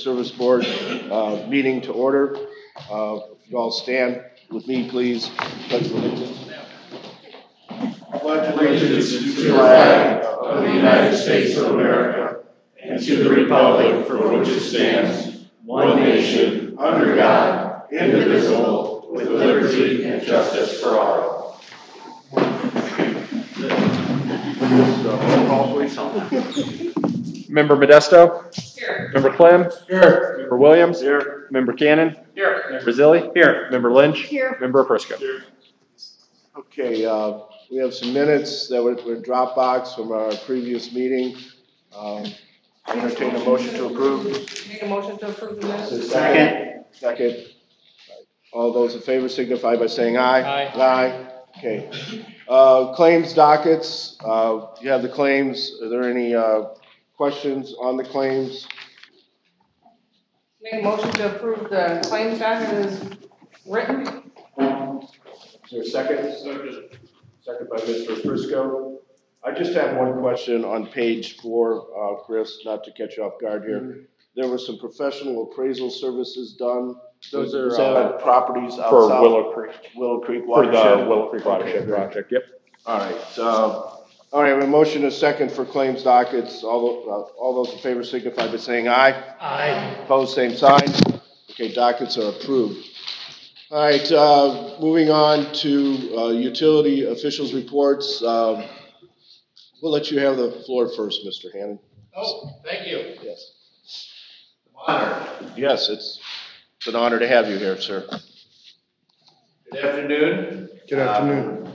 Service Board meeting to order. If you all stand with me, please. Pledge allegiance. Pledge allegiance to the flag of the United States of America and to the republic for which it stands, one nation, under God, indivisible, with liberty and justice for all. Member Modesto? Here. Member Clem? Here. Member Williams? Here. Member Cannon? Here. Member Zilli? Here. Member Lynch? Here. Member Prisco? Here. Okay, we have some minutes that were Dropbox from our previous meeting. I entertain a motion to approve. Make a motion to approve the minutes. Second. Second. All those in favor signify by saying aye. Aye. Aye. Okay. Claims dockets. You have the claims. Are there any questions on the claims? Make a motion to approve the claims docket as written. Is there a second? Second by Mr. Prisco. I just have one question on page 4, Chris, not to catch you off guard here. There were some professional appraisal services done. Those are Is that on properties outside? for Willow Creek. Willow Creek For watershed. the Willow Creek watershed Okay, great. project, yep. All right. All right. We have a motion and a second for claims dockets. All those in favor signify by saying aye. Aye. Opposed, same sign. Okay, dockets are approved. All right. Moving on to utility officials' reports. We'll let you have the floor first, Mr. Hannon. Oh, thank you. Yes. Honor. Yes, it's an honor to have you here, sir. Good afternoon. Good afternoon.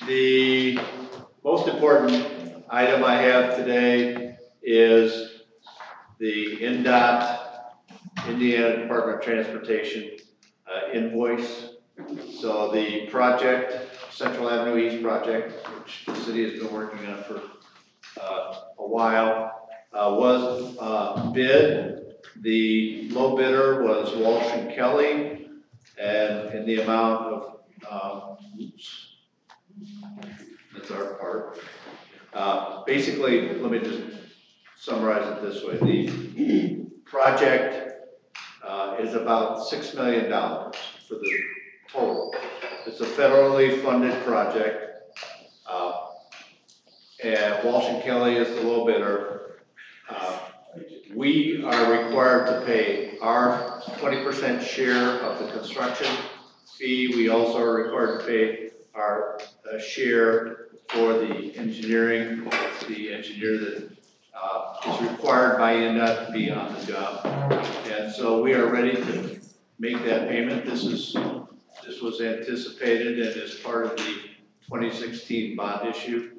The most important item I have today is the INDOT, Indiana Department of Transportation invoice. So the project, Central Avenue East project, which the city has been working on for a while, was bid. The low bidder was Walsh and Kelly, and in the amount of, oops, that's our part. Basically, let me just summarize it this way. The project is about $6 million for the total. It's a federally funded project, and Walsh and Kelly is the low bidder. We are required to pay our 20% share of the construction fee. We also are required to pay our share for the engineering. It's the engineer that is required by INDOT to be on the job. And so we are ready to make that payment. This was anticipated and is part of the 2016 bond issue.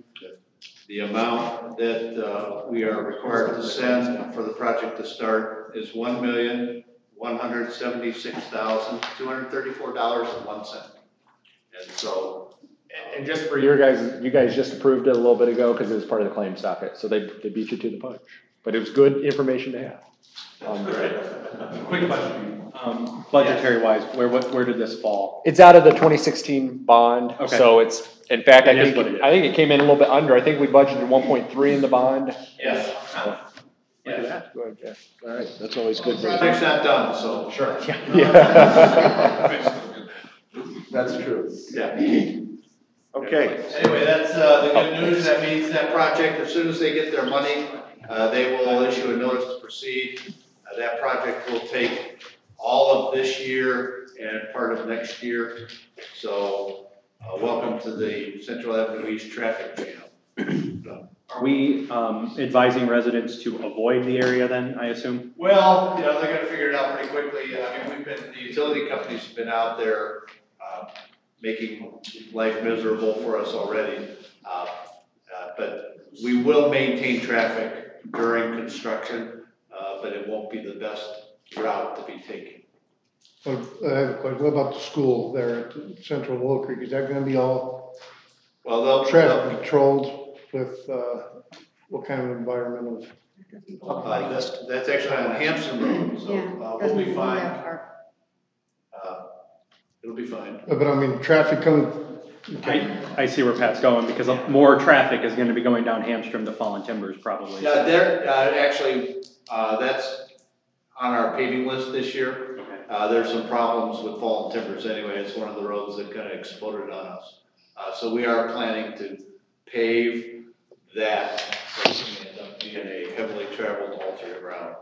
The amount that we are required to send for the project to start is $1,176,234.01. And so, And just for your guys, you guys just approved it a little bit ago because it was part of the claims docket, so they beat you to the punch. But it was good information to have. Quick question. Budgetary wise, where did this fall? It's out of the 2016 bond, Okay. so it's, in fact, It is what it is. I think it came in a little bit under. I think we budgeted 1.3 in the bond. yes. Look at that. Go ahead, Jeff. All right. That's always good. The project's not done, so. Sure. Yeah. That's true. Yeah. Okay. Anyway, that's the good news. That means that project, as soon as they get their money, they will issue a notice to proceed. That project will take all of this year and part of next year. So welcome to the Central Avenue East traffic jam. Are we advising residents to avoid the area then, I assume? Well, you know, they're gonna figure it out pretty quickly. I mean, the utility companies have been out there making life miserable for us already. But we will maintain traffic during construction, but it won't be the best route to be taken. I have a question. What about the school there at Central Willow Creek? Is that going to be all Well, traffic controlled with what kind of environmental? that's actually on Hampson Road, so we'll be fine. It'll be fine. But I mean, traffic coming. I see where Pat's going because more traffic is going to be going down Hamstrom to Fallen Timbers probably. Yeah, there actually that's on our paving list this year. Okay. There's some problems with fallen timbers anyway. It's one of the roads that kind of exploded on us. So we are planning to pave that. It's going to end up being a heavily traveled alternate route.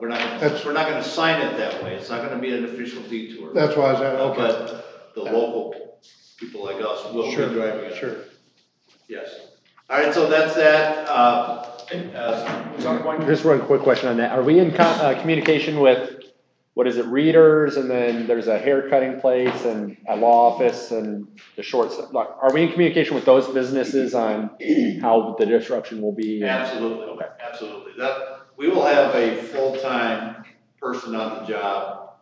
We're not gonna sign it that way. It's not gonna be an official detour. That's why I was at, okay. But the local people like us will be Sure, driving it. sure. Yes. All right, so that's that. Just one quick question on that. Are we in communication with, what is it, readers, and then there's a hair cutting place and a law office and the shorts? Like, are we in communication with those businesses on how the disruption will be? Absolutely, okay. Absolutely. We will have a full-time person on the job,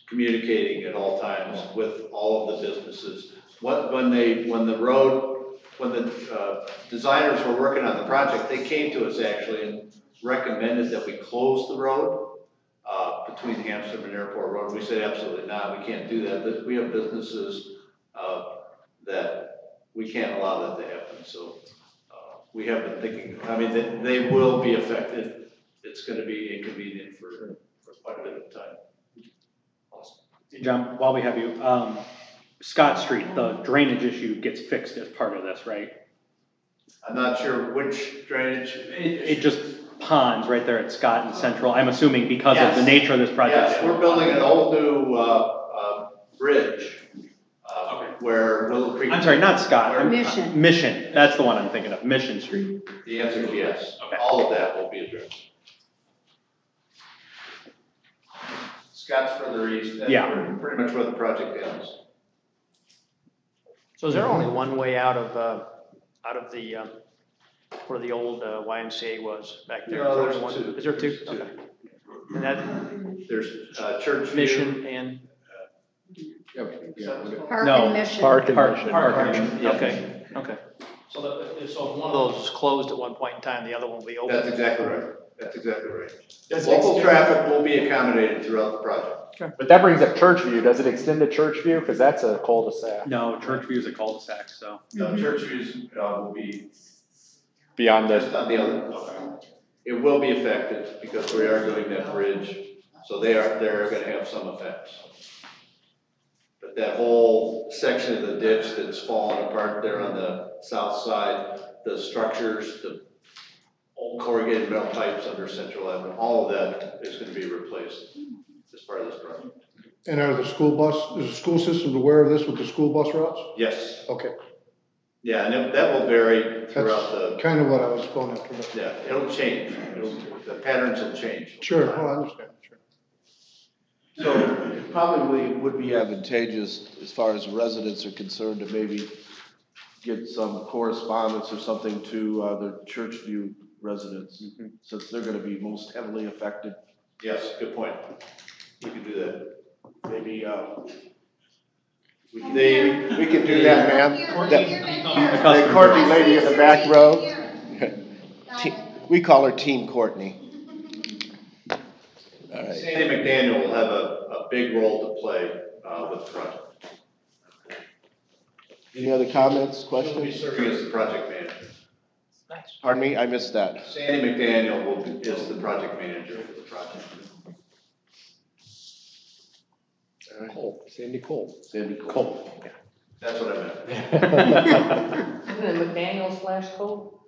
communicating at all times with all of the businesses. When the designers were working on the project, they came to us actually and recommended that we close the road between Hampshire and Airport Road. We said absolutely not. We can't do that. We have businesses that we can't allow that to happen. So we have been thinking. I mean, they will be affected. It's going to be inconvenient for quite a bit of time. Awesome. John, while we have you, Scott Street, the drainage issue gets fixed as part of this, right? I'm not sure which drainage. It just ponds right there at Scott and Central. I'm assuming because of the nature of this project. Yes, we're building an whole new bridge where Willow Creek. I'm sorry, not Scott. Mission. Mission. That's the one I'm thinking of. Mission Street. The answer is yes. Okay. All of that will be addressed. Scott's further east. That's pretty much where the project ends. So is there only one way out of the, where the old YMCA was back there? No, Is there there's one? two. Is there two? There's two. Okay. And that, There's Church Mission and, Park No, and Mission. Park and Mission. Park and Mission. Yeah. okay, okay. So if one of those is closed at one point in time, the other one will be open? That's exactly right. That's exactly right. Local traffic will be accommodated throughout the project. But that brings up Churchview. Does it extend to Churchview? Because that's a cul-de-sac. No, Churchview is a cul-de-sac, so. Church Views will be Beyond just the, on the other. It will be affected because we are doing that bridge, so they're going to have some effects. But that whole section of the ditch that's fallen apart there on the south side, the structures, the old corrugated metal pipes under Central Avenue, all of that is going to be replaced as part of this project. And are the school bus, is the school system aware of this with the school bus routes? Yes. Okay, Yeah, and that will vary throughout the. kind of what I was going after. Yeah, it'll change. The patterns will change. Sure, oh, I understand, sure. So it probably would be advantageous as far as residents are concerned to maybe get some correspondence or something to the Churchview residents, since they're gonna be most heavily affected. Yes, good point. We can do that. Maybe, we can do that, ma'am. That Courtney lady in the back row. We call her Team Courtney. All right. Sandy McDaniel will have a big role to play with the project. Any other comments, She'll be questions? serving as the project manager. Nice. Pardon me, I missed that. Sandy McDaniel is the project manager for the project. All right. Cole, Sandy Cole. Sandy Cole. Cole. That's what I meant. Isn't it McDaniel/Cole?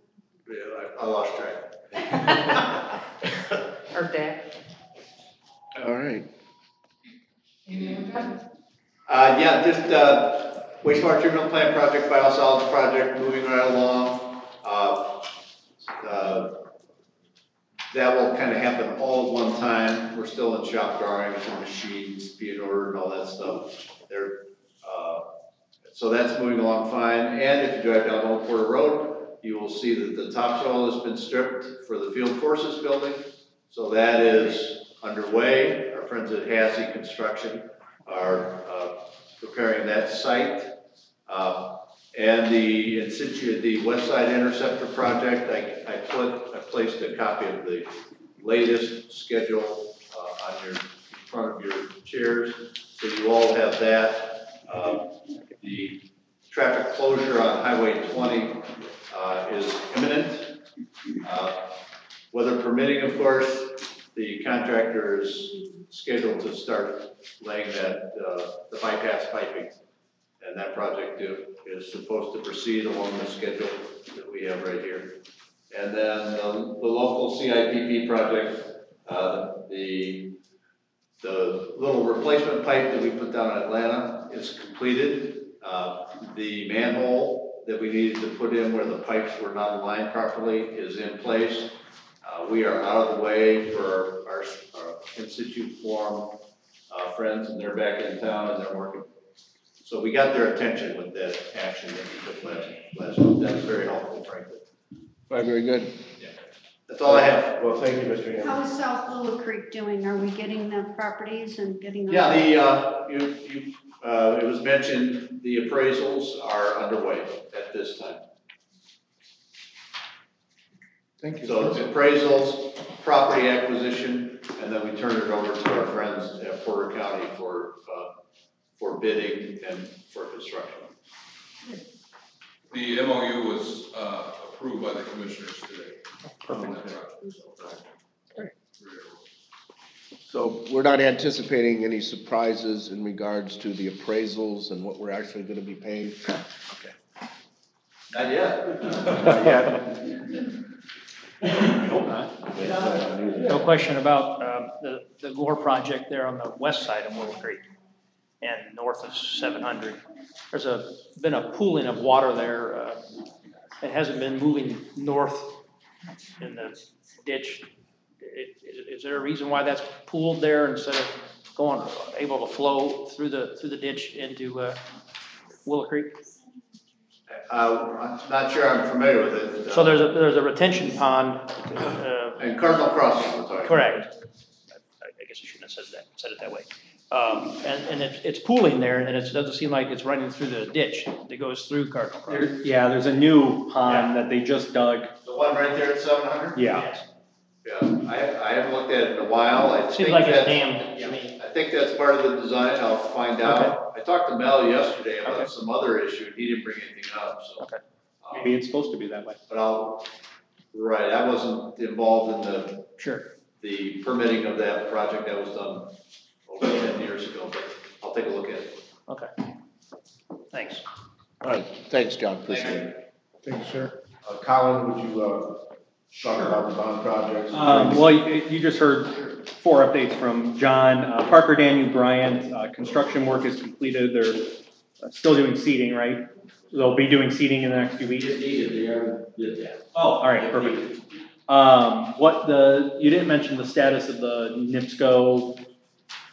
Yeah, I lost track. Or Dak? All right. Yeah, just wastewater treatment plant project, biosolids project, moving right along. That will kind of happen all at one time. We're still in shop drawings and machines being ordered and all that stuff. So that's moving along fine. And if you drive down Old Porter Road, you will see that the topsoil has been stripped for the field forces building. So that is underway. Our friends at Hassey Construction are preparing that site. And the West Side Interceptor project, I placed a copy of the latest schedule on in front of your chairs, so you all have that. The traffic closure on Highway 20 is imminent. Weather permitting, of course. the contractor is scheduled to start laying that, the bypass piping. And that project is supposed to proceed along the schedule that we have right here. And then the local CIPP project, the little replacement pipe that we put down in Atlanta is completed. The manhole that we needed to put in where the pipes were not aligned properly is in place. We are out of the way for our in situ forum friends, and they're back in town and they're working. So we got their attention with that action that we took last month. That was very helpful, frankly. Very good. Yeah. That's all I have. Well, thank you, Mr. Hammond. How is South Willow Creek doing? Are we getting the properties and getting them? Yeah, it was mentioned, the appraisals are underway at this time. Thank you. So it's appraisals, property acquisition, and then we turn it over to our friends at Porter County for bidding and for construction. The MOU was approved by the commissioners today. Perfect. So we're not anticipating any surprises in regards to the appraisals and what we're actually gonna be paying? Okay. Not yet. Not yet. Hope not. No question about the Gore project there on the west side of Willow Creek and north of 700. There's been a pooling of water there. It hasn't been moving north in the ditch. Is there a reason why that's pooled there instead of able to flow through the ditch into Willow Creek? I'm not sure I'm familiar with it. So there's a retention pond. And Cardinal Crossing, we're talking. Correct. I guess I shouldn't have said it that way. And it's pooling there, and it doesn't seem like it's running through the ditch that goes through Cardinal Crossing. Yeah, there's a new pond that they just dug. The one right there at 700? Yeah. Yeah, I haven't looked at it in a while. It seems like it's dammed. I mean, I think that's part of the design. I'll find out. I talked to Mel yesterday about some other issue, and he didn't bring anything up, so. Okay. Maybe it's supposed to be that way. But I wasn't involved in the permitting of that project. That was done over 10 years ago, but I'll take a look at it. Okay. Thanks. All right, thanks, John, appreciate it. Thank you, sir. Colin, would you, talk about the bond projects? Well, you just heard 4 updates from John. Parker, Daniel, Bryant, construction work is completed. They're still doing seeding, right? They'll be doing seeding in the next few weeks? Oh, all right, perfect. You didn't mention the status of the NIPSCO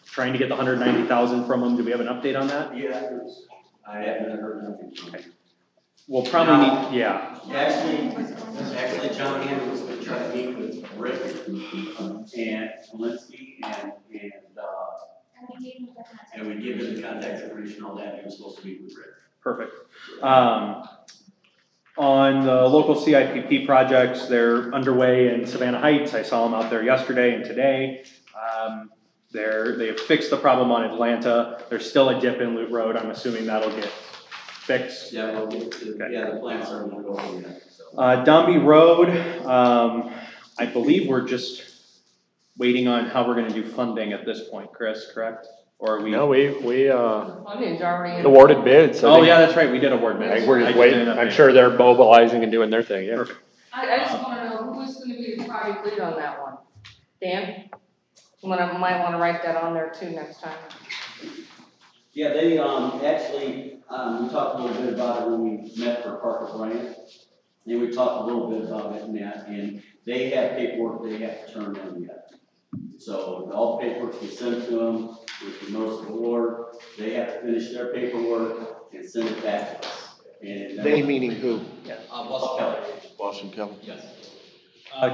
trying to get the 190,000 from them. Do we have an update on that? Yeah, I haven't heard nothing. Okay. We'll probably need, Actually, John Hammond was going to try to meet with Rick and Walensky and we give him the contact information, all that. He was supposed to meet with Rick. Perfect. On the local CIPP projects, they're underway in Savannah Heights. I saw them out there yesterday and today. They've fixed the problem on Atlanta. There's still a dip in Loop Road. I'm assuming that'll get fixed. Yeah, we'll get to, the plants are going to go over that. So. Dombey Road, I believe we're just waiting on how we're going to do funding at this point, Chris, correct? Or are we? No, we Funding's already in. awarded bids. Oh yeah, that's right. We did award bids. We're just waiting. I'm sure they're mobilizing and doing their thing. Yeah. Perfect. I just want to know who's going to be the project lead on that one. Dan? Might want to write that on there too next time. Yeah, they actually, we talked a little bit about it when we met for Parker Bryant. And we talked a little bit about it and they have paperwork they have to turn in yet. So all the paperwork we sent to them with the notice of award, they have to finish their paperwork and send it back to us. And They meaning who? Boston Kelly. Boston Kelly. Yes.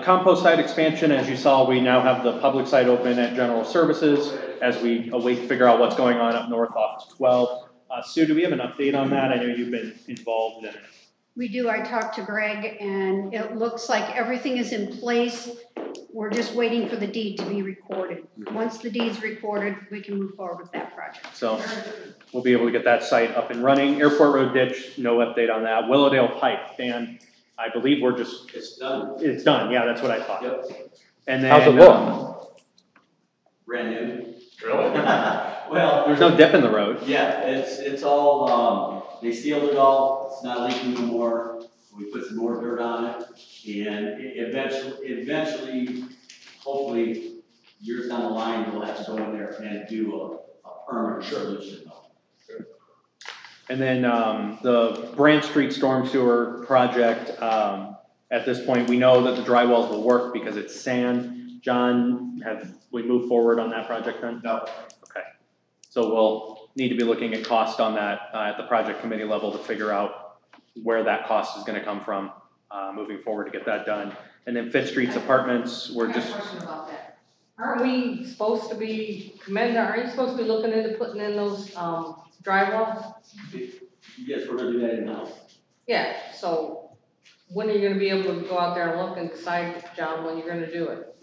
Compost site expansion, as you saw, we now have the public site open at General Services as we await to figure out what's going on up north off of 12. Sue, do we have an update on that? I know you've been involved in it. We do. I talked to Greg and it looks like everything is in place. We're just waiting for the deed to be recorded. Once the deed's recorded, we can move forward with that project. So we'll be able to get that site up and running. Airport Road ditch, no update on that. Willowdale Pike, Dan, I believe we're just... It's done. It's done, yeah, that's what I thought. Yep. And then, how's it look? brand new. Really? Well. There's no dip in the road. Yeah, it's all, they sealed it all, it's not leaking no more. We put some more dirt on it, and eventually, hopefully, years down the line, we'll have to go in there and do a permanent solution. And then the Branch Street Storm Sewer project, at this point, we know that the drywalls will work because it's sand. John, have we moved forward on that project then? No. Okay. So we'll need to be looking at cost on that at the project committee level to figure out where that cost is going to come from moving forward to get that done. And then Fifth Street's apartments, we're just. I have a question about that. Aren't we supposed to be aren't you supposed to be looking into putting in those drywalls? Yes, we're gonna do that in-house. Yeah, so when are you gonna be able to go out there and look and decide, John, when you're gonna do it?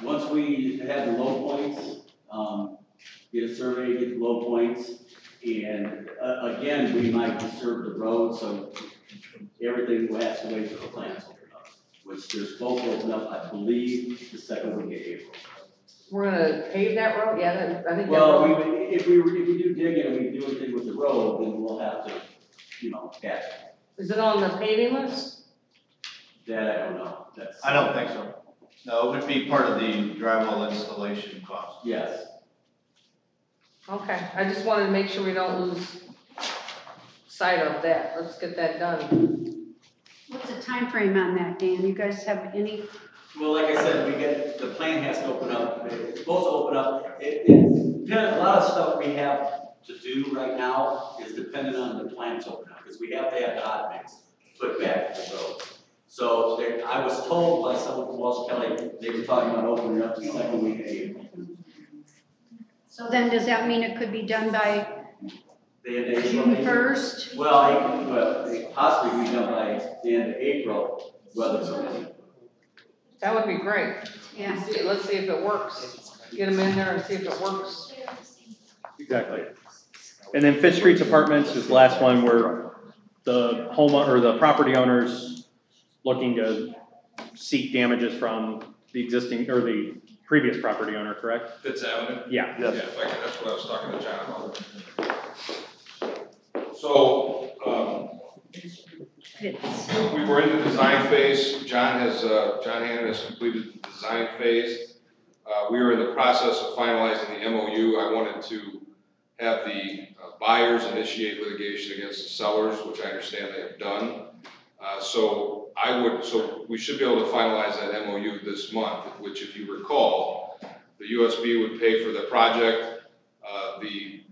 Once we have the low points, get a survey, get the low points, and again, we might disturb the road, so everything will have to wait for the plants to open up, which they're supposed to open up, I believe, the second week of April. We're gonna pave that road? Yeah, I think that Well, road. if we do digging and we do anything with the road, then we'll have to, patch it. Is it on the paving list? That I don't know. I don't think so. No, it would be part of the drywall installation cost. Yes. Okay, I just wanted to make sure we don't lose sight of that. Let's get that done. What's the time frame on that, Dan? You guys have any? Well, like I said, the plan has to open up. It's supposed to open up. A lot of stuff we have to do right now is dependent on the plants opening up, because we have to have the hot mix put back to the road. So I was told by someone from Walsh Kelly, they were talking about opening up the second week of April. So then does that mean it could be done by June 1st? Well, it possibly be done by the end of April, weather permitting. That would be great. Yeah. Let's see if it works. Get them in there and see if it works. Exactly. And then Fifth Street's apartments is the last one where the the property owner's looking to seek damages from the existing or the previous property owner, correct? Fitz Avenue? Yeah. Yeah, if I could, that's what I was talking to John about. So, we were in the design phase. John Hannon has completed the design phase. We were in the process of finalizing the MOU. I wanted to have the buyers initiate litigation against the sellers, which I understand they have done. So we should be able to finalize that MOU this month, which, if you recall, the USB would pay for the project, the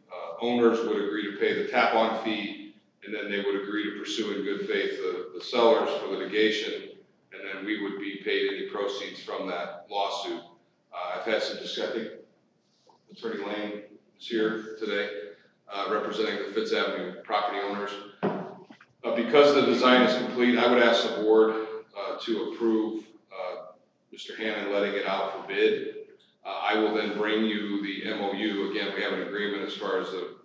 owners would agree to pay the tap-on fee, and then they would agree to pursue in good faith the sellers for litigation, and then we would be paid any proceeds from that lawsuit. I've had some discussion. Attorney Lane is here today, representing the Fitz Avenue property owners. Because the design is complete, I would ask the board to approve Mr. Hannon letting it out for bid. I will then bring you the MOU. Again, we have an agreement as far as the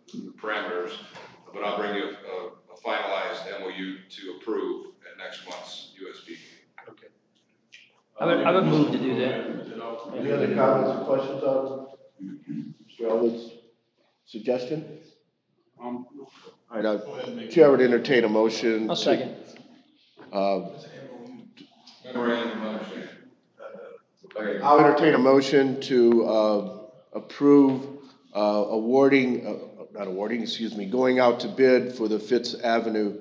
parameters, but I'll bring you a finalized MOU to approve at next month's USB. Okay. I would move to do that. Any other comments or questions on Mr. Elwood's suggestion? All right, Chair would entertain a motion. I'll second. I'll entertain a motion to approve going out to bid for the Fitz Avenue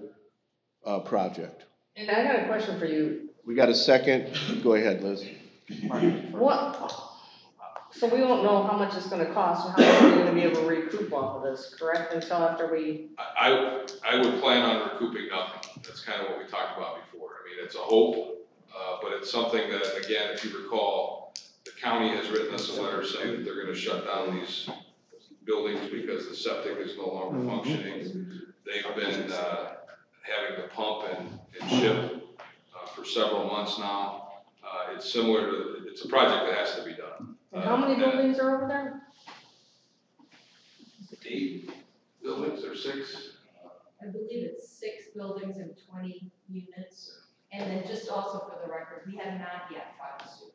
project. And I got a question for you. We got a second? Go ahead, Liz. So we won't know how much it's gonna cost and how much we're gonna be able to recoup off of this, correct, until after we? I would plan on recouping nothing. That's kind of what we talked about before. I mean, it's a hope, but it's something that, again, if you recall, the county has written us a letter saying that they're gonna shut down these buildings because the septic is no longer functioning. They've been having to pump and ship for several months now. It's similar to, it's a project that has to be done. And how many buildings are over there? 8 buildings or 6? I believe it's 6 buildings and 20 units. And then just also for the record, we have not yet filed suit.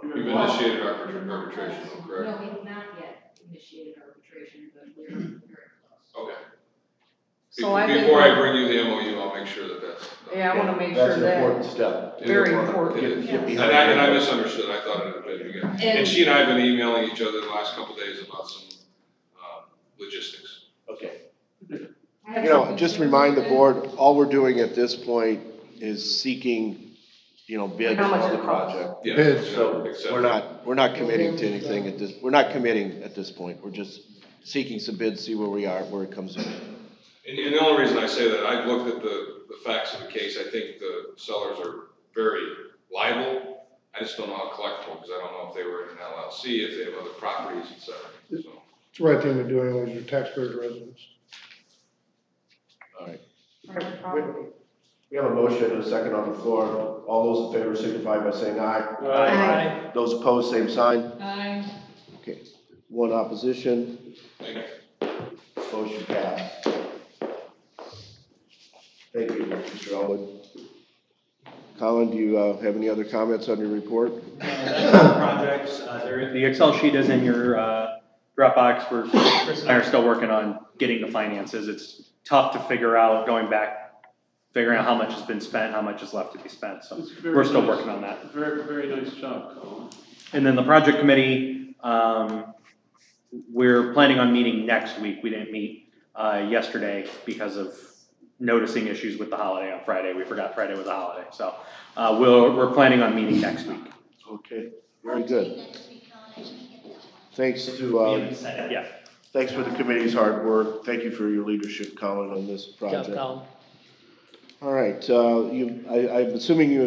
You've initiated arbitration, correct? No, we have not yet initiated arbitration, but we're very close. Okay. So I think- Before I bring you the MOU, I'll make sure that that's. Yeah, I wanna make sure That's an that, important step. very It important. is. Get And behind I it. misunderstood, I thought it had been again. And- And she and I have been emailing each other the last couple of days about some, logistics. Okay. I have You know, some just concerns remind the with it. board, all we're doing at this point is seeking, you know, bids How much on the it costs. project. Yeah. Bids. So Except- we're not committing to anything at this, we're not committing at this point. We're just seeking some bids, see where we are, where it comes in. And the only reason I say that, I've looked at the facts of the case, I think the sellers are very liable. I just don't know how collectible, because I don't know if they were in an LLC, if they have other properties, et cetera, so. It's the right thing to do anyways, your taxpayers' residents. All right. Private property. We have a motion and a second on the floor. All those in favor signify by saying aye. Aye. Those opposed, same sign. Aye. Okay. One opposition, Thank you. motion passed. Thank you, Mr. Elwood. Colin, do you have any other comments on your report? Projects, the Excel sheet is in your Dropbox. Chris and I are still working on getting the finances. It's tough to figure out, going back, figuring out how much has been spent, how much is left to be spent, so we're still working on that. Very, very nice job, Colin. And then the project committee, we're planning on meeting next week. We didn't meet yesterday because of noticing issues with the holiday on Friday. We forgot Friday was a holiday, so we're planning on meeting next week. Okay, very good. Thanks to, Yeah. thanks for the committee's hard work. Thank you for your leadership, Colin, on this project. Colin. All right, I'm assuming you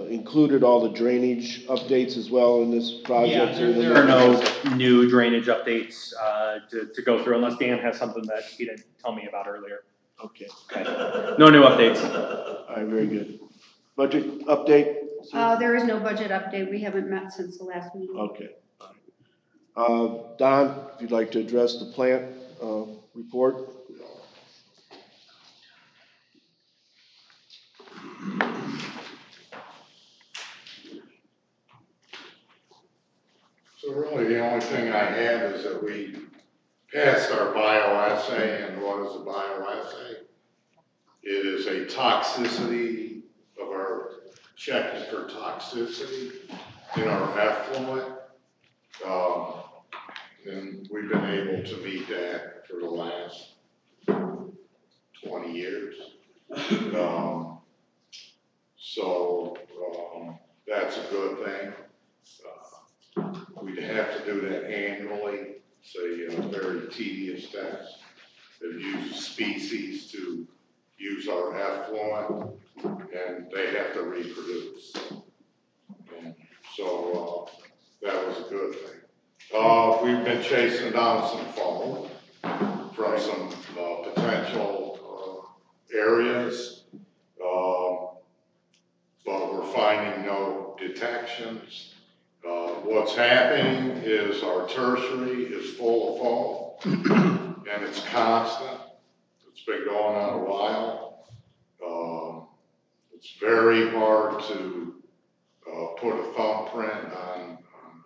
included all the drainage updates as well in this project? Yeah, there are no new drainage updates to go through unless Dan has something that he didn't tell me about earlier. Okay. No new updates. All right, very good. Budget update? There is no budget update. We haven't met since the last meeting. Okay. Don, if you'd like to address the plant report? So really, the only thing I have is that we passed our bioassay, and what is a bioassay? It is a toxicity of our checking for toxicity in our effluent. And we've been able to meet that for the last 20 years. That's a good thing. We'd have to do that annually. It's a very tedious test. It uses species to use our effluent, and they have to reproduce. And so that was a good thing. We've been chasing down some foam from some potential areas, but we're finding no detections. What's happening is our tertiary is full of foam, and it's constant. It's been going on a while. It's very hard to put a thumbprint on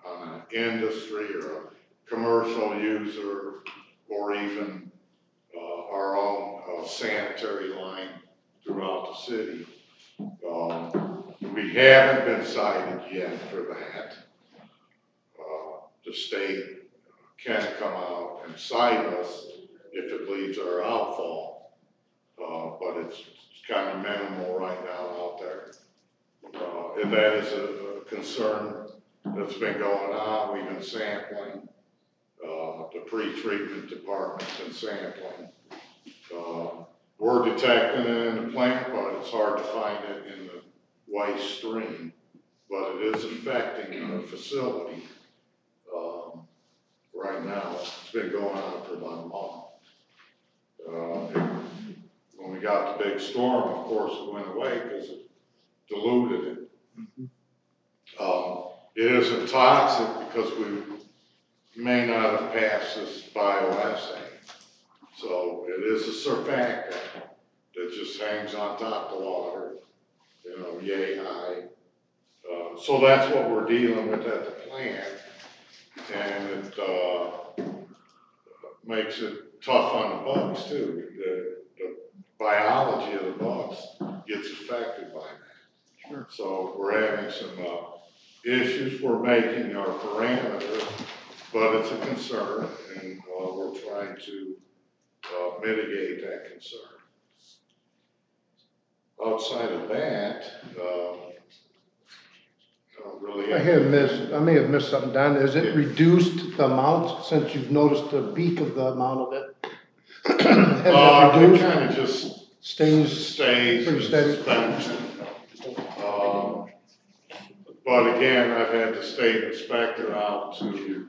an industry or a commercial user, or even our own sanitary line throughout the city. We haven't been cited yet for that. The state can come out and cite us if it leaves our outfall, but it's kind of minimal right now out there. And that is a concern that's been going on. We've been sampling. The pre-treatment department's been sampling. We're detecting it in the plant, but it's hard to find it in the waste stream. But it is affecting our facility. Right now, it's been going on for about a month. When we got the big storm, of course, it went away because it diluted it. It isn't toxic because we may not have passed this bioassay. So it is a surfactant that just hangs on top of the water, yay high. So that's what we're dealing with at the plant, and it, makes it tough on the bugs too. The biology of the bugs gets affected by that. Sure. So we're having some, issues. We're making our parameters, but it's a concern, and, we're trying to, mitigate that concern. Outside of that, I don't really. I may have missed something, Don. Has it reduced the amount since you've noticed the beak of the amount of it? Has it reduced? It kind of just stays pretty steady. Suspension. But again, I've had the state inspector out to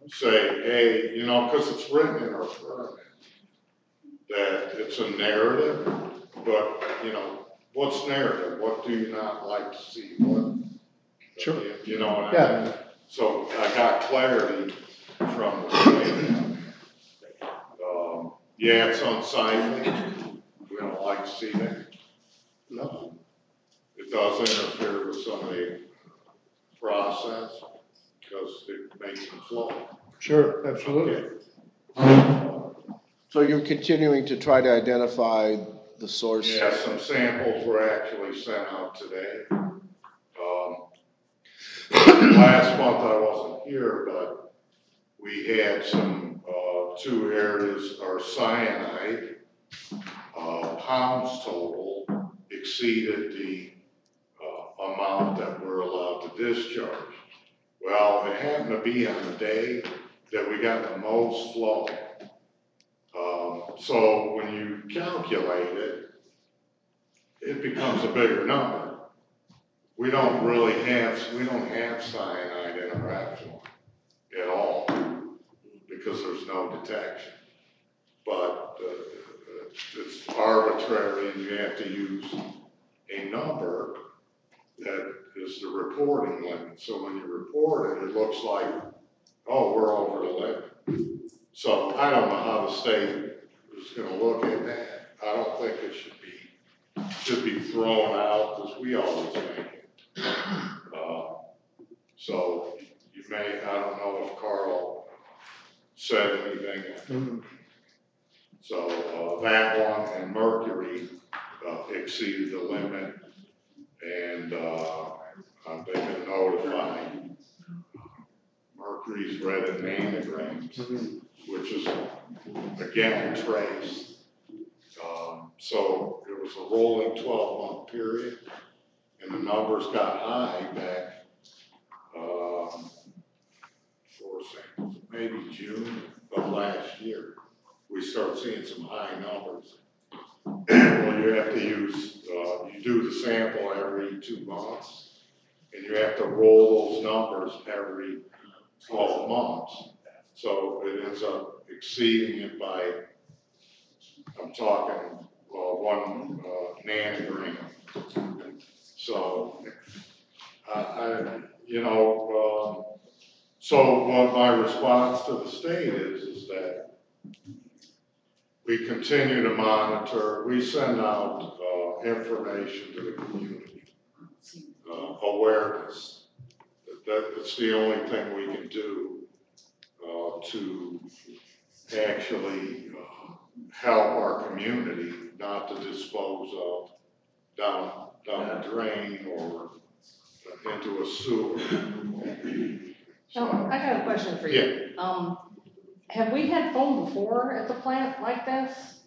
say, hey, you know, because it's written in our permit that it's a narrative, but, you know, what's narrative? What do you not like to see? What, sure. You know what I mean? So I got clarity from the state. Yeah, it's unsightly. We don't like to see that. No. It does interfere with some of the process because it makes them flow. Sure, absolutely. So you're continuing to try to identify the source? Yeah, some samples were actually sent out today. Last month I wasn't here, but we had some, 2 areas, our cyanide pounds total exceeded the amount that we're allowed to discharge. Well, it happened to be on the day that we got the most flow. So when you calculate it, it becomes a bigger number. We don't have cyanide in our effluent at all because there's no detection. But it's arbitrary, and you have to use a number that is the reporting limit. So when you report it, it looks like, oh, we're over the limit. So I don't know how the state is going to look at that. I don't think it should be thrown out as we always make it. So you may, I don't know if Carl said anything. Mm-hmm. So that one and mercury exceeded the limit, and they've been notified. Mercury's read in nanograms, which is again trace. So it was a rolling 12-month period, and the numbers got high back for samples, maybe June of last year. We start seeing some high numbers. Well, you have to use, you do the sample every 2 months, and you have to roll those numbers every 12 months. So it ends up exceeding it by, I'm talking 1 nanogram. So, so what my response to the state is that we continue to monitor, we send out information to the community, awareness. That's the only thing we can do to actually help our community not to dispose of down the drain or into a sewer. So I got a question for you. Yeah. Have we had foam before at the plant like this?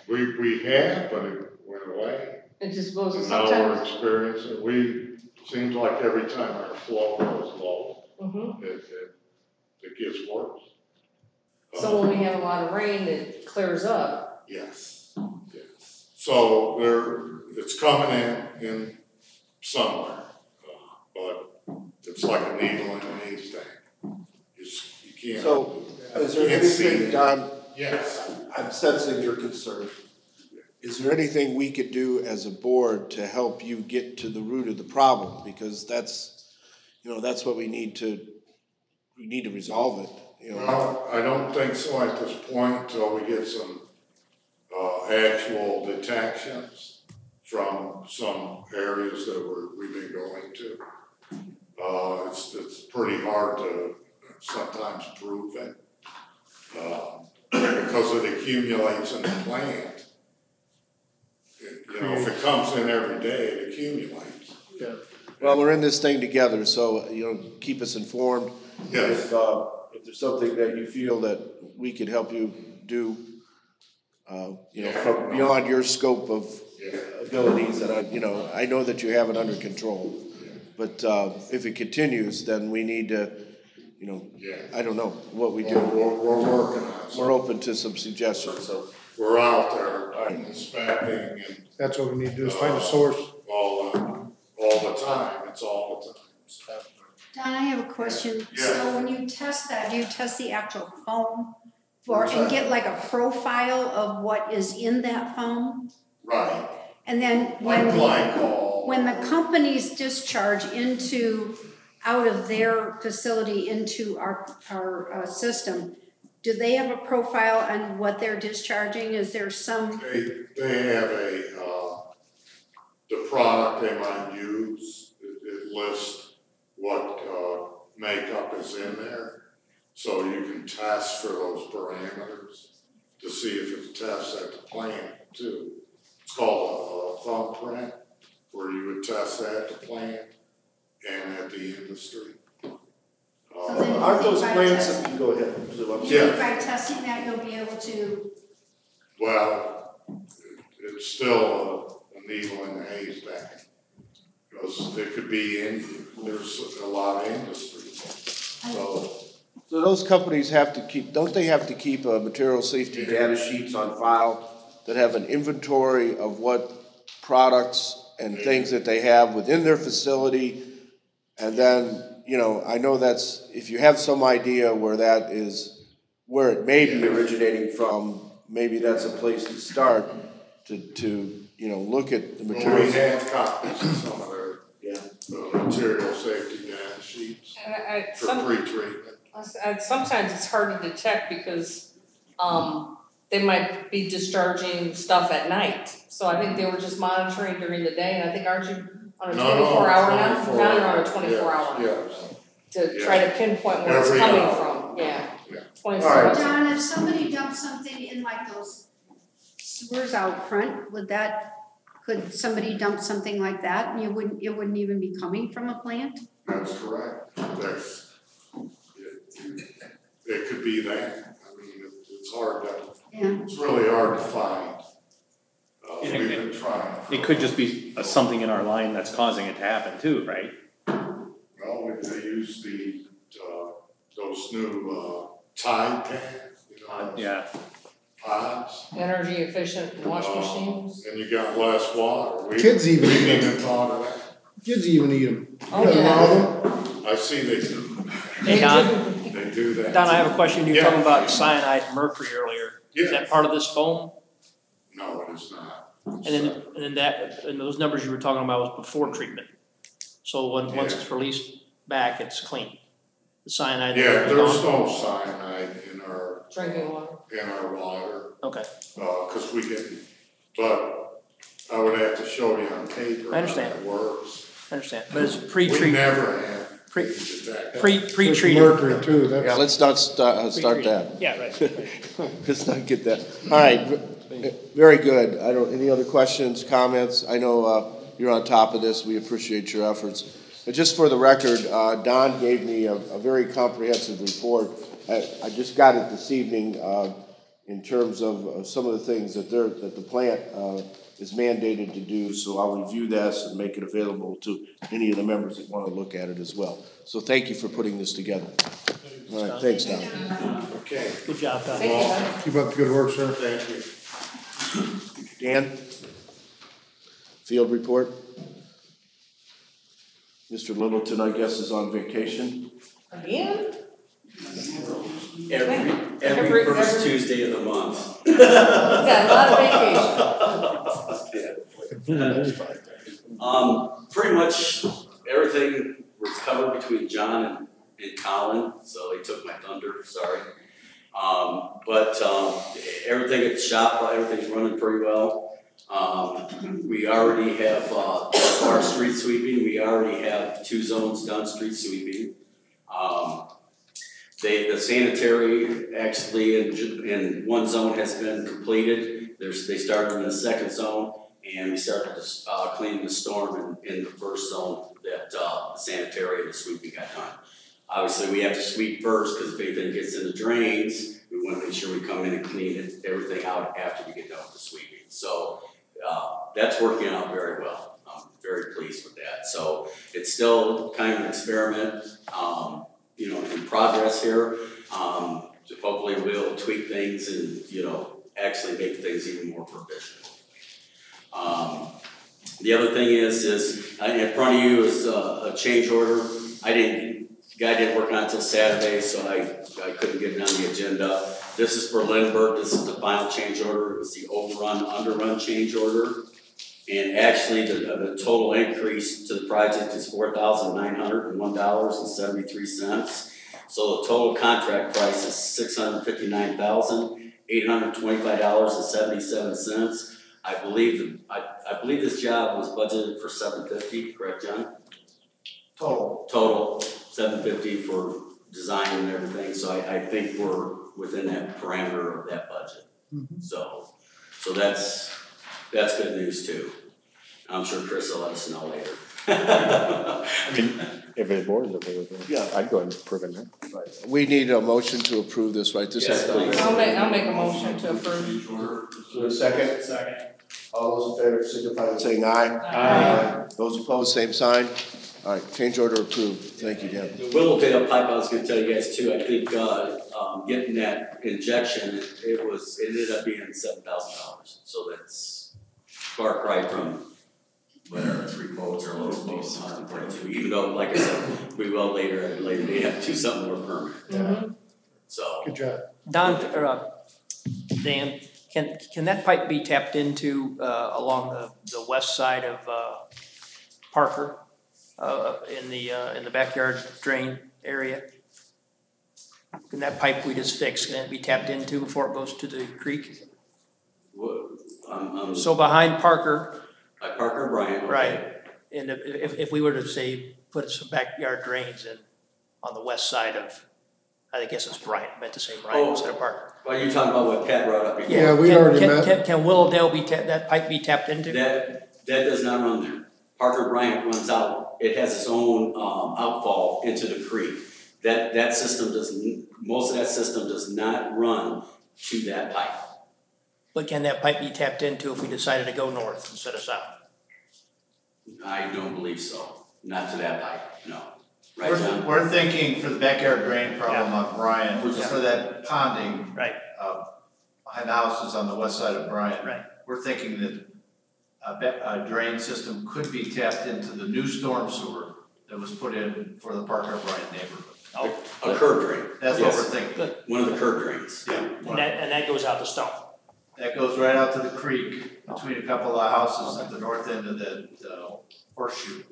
We have, but it went away. It just goes and sometimes. Now we're experiencing. Seems like every time our flow goes low, it gets worse. So when we have a lot of rain, it clears up. Yes. So it's coming in somewhere, but it's like a needle in a haystack. You can't. So, is there anything, Don? Yes. I'm sensing your concern. Is there anything we could do as a board to help you get to the root of the problem? Because that's what we need to resolve it. Well, I don't think so at this point until we get some actual detections from some areas that we've been going to. It's pretty hard to sometimes prove it, because it accumulates in the plant. You know, if it comes in every day, it accumulates. Yeah. Well, we're in this thing together, so, keep us informed. Yes. If there's something that you feel that we could help you do, from beyond your scope of abilities, and I know that you have it under control. But if it continues, then we need to, I don't know what we do. We're working on it. We're open to some suggestions, so. We're out there inspecting and. That's what we need to do, is find a source. All the time, it's all the time. Don, I have a question. Yeah. So when you test that, do you test the actual foam and get like a profile of what is in that foam? Right. And then when the companies discharge out of their facility into our system, do they have a profile on what they're discharging? Is there some? They have the product they might use. It lists what makeup is in there, so you can test for those parameters to see if it tests at the plant too. It's called a thumbprint, where you would test at the plant and at the industry. Aren't those plants, go ahead. By testing that, you'll be able to. Well, it's still a needle in the haystack, because there could be there's a lot of industry. So those companies don't they have to keep material safety data sheets on file that have an inventory of what products and things that they have within their facility? And then, I know that's, if you have some idea where it may be originating from, maybe that's a place to start to look at the materials. Well, we have copies of some of their material safety data sheets for pre-treatment. Sometimes it's harder to check because they might be discharging stuff at night. So I think they were just monitoring during the day, and I think aren't you on a 24-hour now? Now you're on a 24-hour to try to pinpoint where it's coming from. Yeah. 24 hours. John, if somebody dumps something in like those sewers out front, could somebody dump something like that and it wouldn't even be coming from a plant? That's correct. It could be that. I mean, it's hard to. Yeah. It's really hard to find. We've been trying. It could just be something in our line that's causing it to happen too, right? Well, they use those new Tide pads, pods. Energy efficient wash machines. And you got less water. Kids even eat them. Even thought of that. Kids even eat them. Oh, yeah. I see they do. Hey, Don. They do that. Don, I have a question. You were talking about cyanide and mercury earlier. Yeah. Is that part of this foam? No, it is not. And those numbers you were talking about was before treatment. So once it's released back, it's clean. The cyanide. Yeah, there's no cyanide in our drinking water. In our water. Okay. Because but I would have to show you on paper. I understand. How it works. I understand, but it's pre-treated. We never have pre-treated. Mercury too. Yeah, let's not start that. Yeah, right. Let's not get that. All right, very good. Any other questions, comments? I know you're on top of this. We appreciate your efforts. But just for the record, Don gave me a very comprehensive report. I just got it this evening in terms of some of the things that the plant is mandated to do. So I'll review this and make it available to any of the members that want to look at it as well. So thank you for putting this together. All right, thanks, Don. Okay. Good job, Don. Keep up the good work, sir. Thank you. Dan? Field report? Mr. Littleton, I guess, is on vacation. Again? Every first Tuesday of the month. He's got a lot of vacation. Pretty much everything was covered between John and Colin, so he took my thunder, sorry. But everything at the shop, everything's running pretty well. We already have, our street sweeping, we already have 2 zones done street sweeping. The sanitary actually in 1 zone has been completed. They started in the 2nd zone, and we started to clean the storm in the 1st zone that the sanitary and the sweeping got done. Obviously, we have to sweep first because if anything gets in the drains, we want to make sure we come in and clean everything out after we get done with the sweeping. So that's working out very well. I'm very pleased with that. So it's still kind of an experiment, you know, in progress here. Hopefully we'll tweak things and, you know, actually make things even more proficient. The other thing is in front of you is a change order. The guy didn't work on it until Saturday, so I couldn't get it on the agenda. This is for Lindbergh. This is the final change order. It was the overrun, underrun change order. And actually the total increase to the project is $4,901.73. So the total contract price is $659,825.77. I believe this job was budgeted for $750, correct, John? Total $750 for design and everything. So I think we're within that parameter of that budget. Mm-hmm. So that's good news too. I'm sure Chris will let us know later. I mean, if the board is okay with it, Yeah. I'd go ahead and approve it now. We need a motion to approve this, right? This is please. I'll make a motion to approve. Is there a second? Second. All those in favor signify by saying aye. Aye. Those opposed, same sign. All right, change order approved. Thank you, Dan. The Willowdale pipe, I was gonna tell you guys too, I think, getting that injection, it ended up being $7,000. So that's far cry from whatever, 3 quotes or low quotes, 142, even though, like I said, we will later they have to do something more permanent. Mm-hmm. So. Good job. Don, or Dan, can that pipe be tapped into along the west side of Parker, in the backyard drain area? Can that pipe we just fixed, can it be tapped into before it goes to the creek? So behind Parker. By Parker Bryant. Okay. Right. And if we were to say put some backyard drains in on the west side of, I guess it's Bryant. I meant to say Bryant instead of Parker. Well, you're talking about what Pat brought up before. Yeah, we already met. Can Willowdale that pipe be tapped into? That does not run there. Parker Bryant runs out. It has its own outfall into the creek. That system most of that system does not run to that pipe. But can that pipe be tapped into if we decided to go north instead of south? I don't believe so. Not to that pipe, no. Right, John? We're thinking for the backyard drain problem on Bryant, which is for that ponding. Right. Behind the houses on the west side of Bryant. Right. We're thinking that a drain system could be tapped into the new storm sewer that was put in for the Parker Bryant neighborhood. Oh, a curb drain. That's what we're thinking. Good. One of the curb drains. Yeah. And that goes out to Stone. That goes right out to the creek between a couple of houses at the north end of the horseshoe.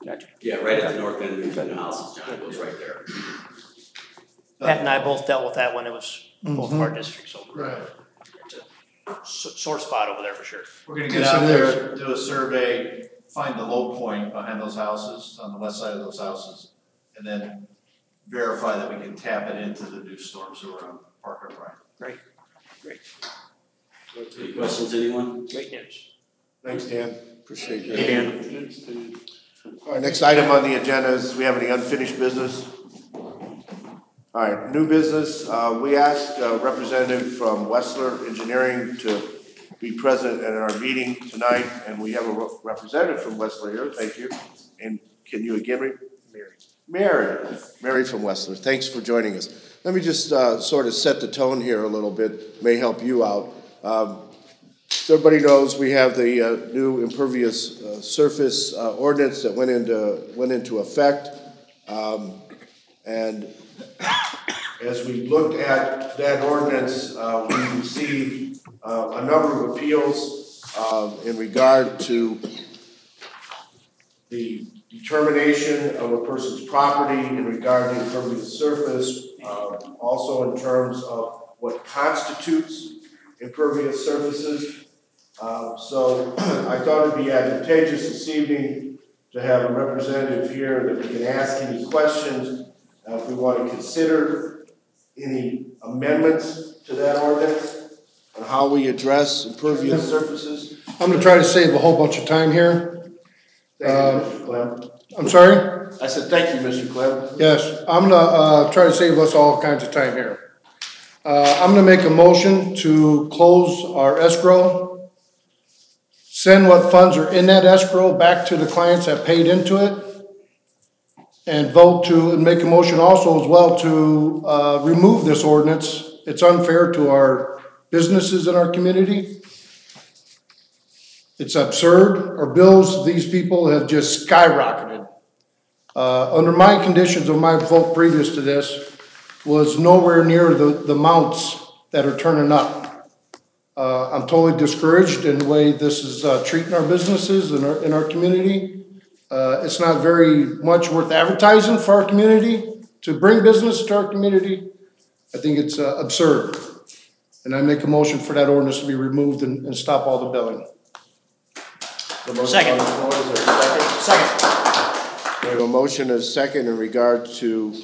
Gotcha. Yeah, right at the north end between the houses, John. It goes right there. Pat and I both dealt with that when it was both of our districts, so Right. it's a sore spot over there for sure. We're gonna get Yes, out it there, do a survey, find the low point behind those houses, on the west side of those houses, and then verify that we can tap it into the new storm sewer on Parker Bryant. Great. Any questions, anyone? Great news. Thanks, Dan. Appreciate you. Hey, Dan. Thanks, Dave. All right, next item on the agenda is, we have any unfinished business? All right, new business. We asked a representative from Wessler Engineering to be present at our meeting tonight, and we have a representative from Wessler here. Thank you. And can you again read? Mary from Wessler. Thanks for joining us. Let me just sort of set the tone here a little bit. May help you out. So everybody knows we have the new impervious surface ordinance that went into effect, and as we looked at that ordinance, we received a number of appeals in regard to the determination of a person's property in regard to impervious surface, also in terms of what constitutes impervious surfaces. So I thought it'd be advantageous this evening to have a representative here that we can ask any questions, if we want to consider any amendments to that ordinance on how we address impervious surfaces. I'm gonna try to save a whole bunch of time here. Thank you, Mr. Clem. I'm sorry? I said thank you, Mr. Clem. Yes, I'm gonna try to save us all kinds of time here. I'm gonna make a motion to close our escrow, send what funds are in that escrow back to the clients that paid into it, and vote to, and make a motion also as well to remove this ordinance. It's unfair to our businesses in our community. It's absurd. Our bills, these people have just skyrocketed. Under my conditions of my vote previous to this, was nowhere near the amounts that are turning up. I'm totally discouraged in the way this is treating our businesses in our community. It's not very much worth advertising for our community, to bring business to our community. I think it's absurd. And I make a motion for that ordinance to be removed and stop all the billing. Second. We have a motion and a second in regard to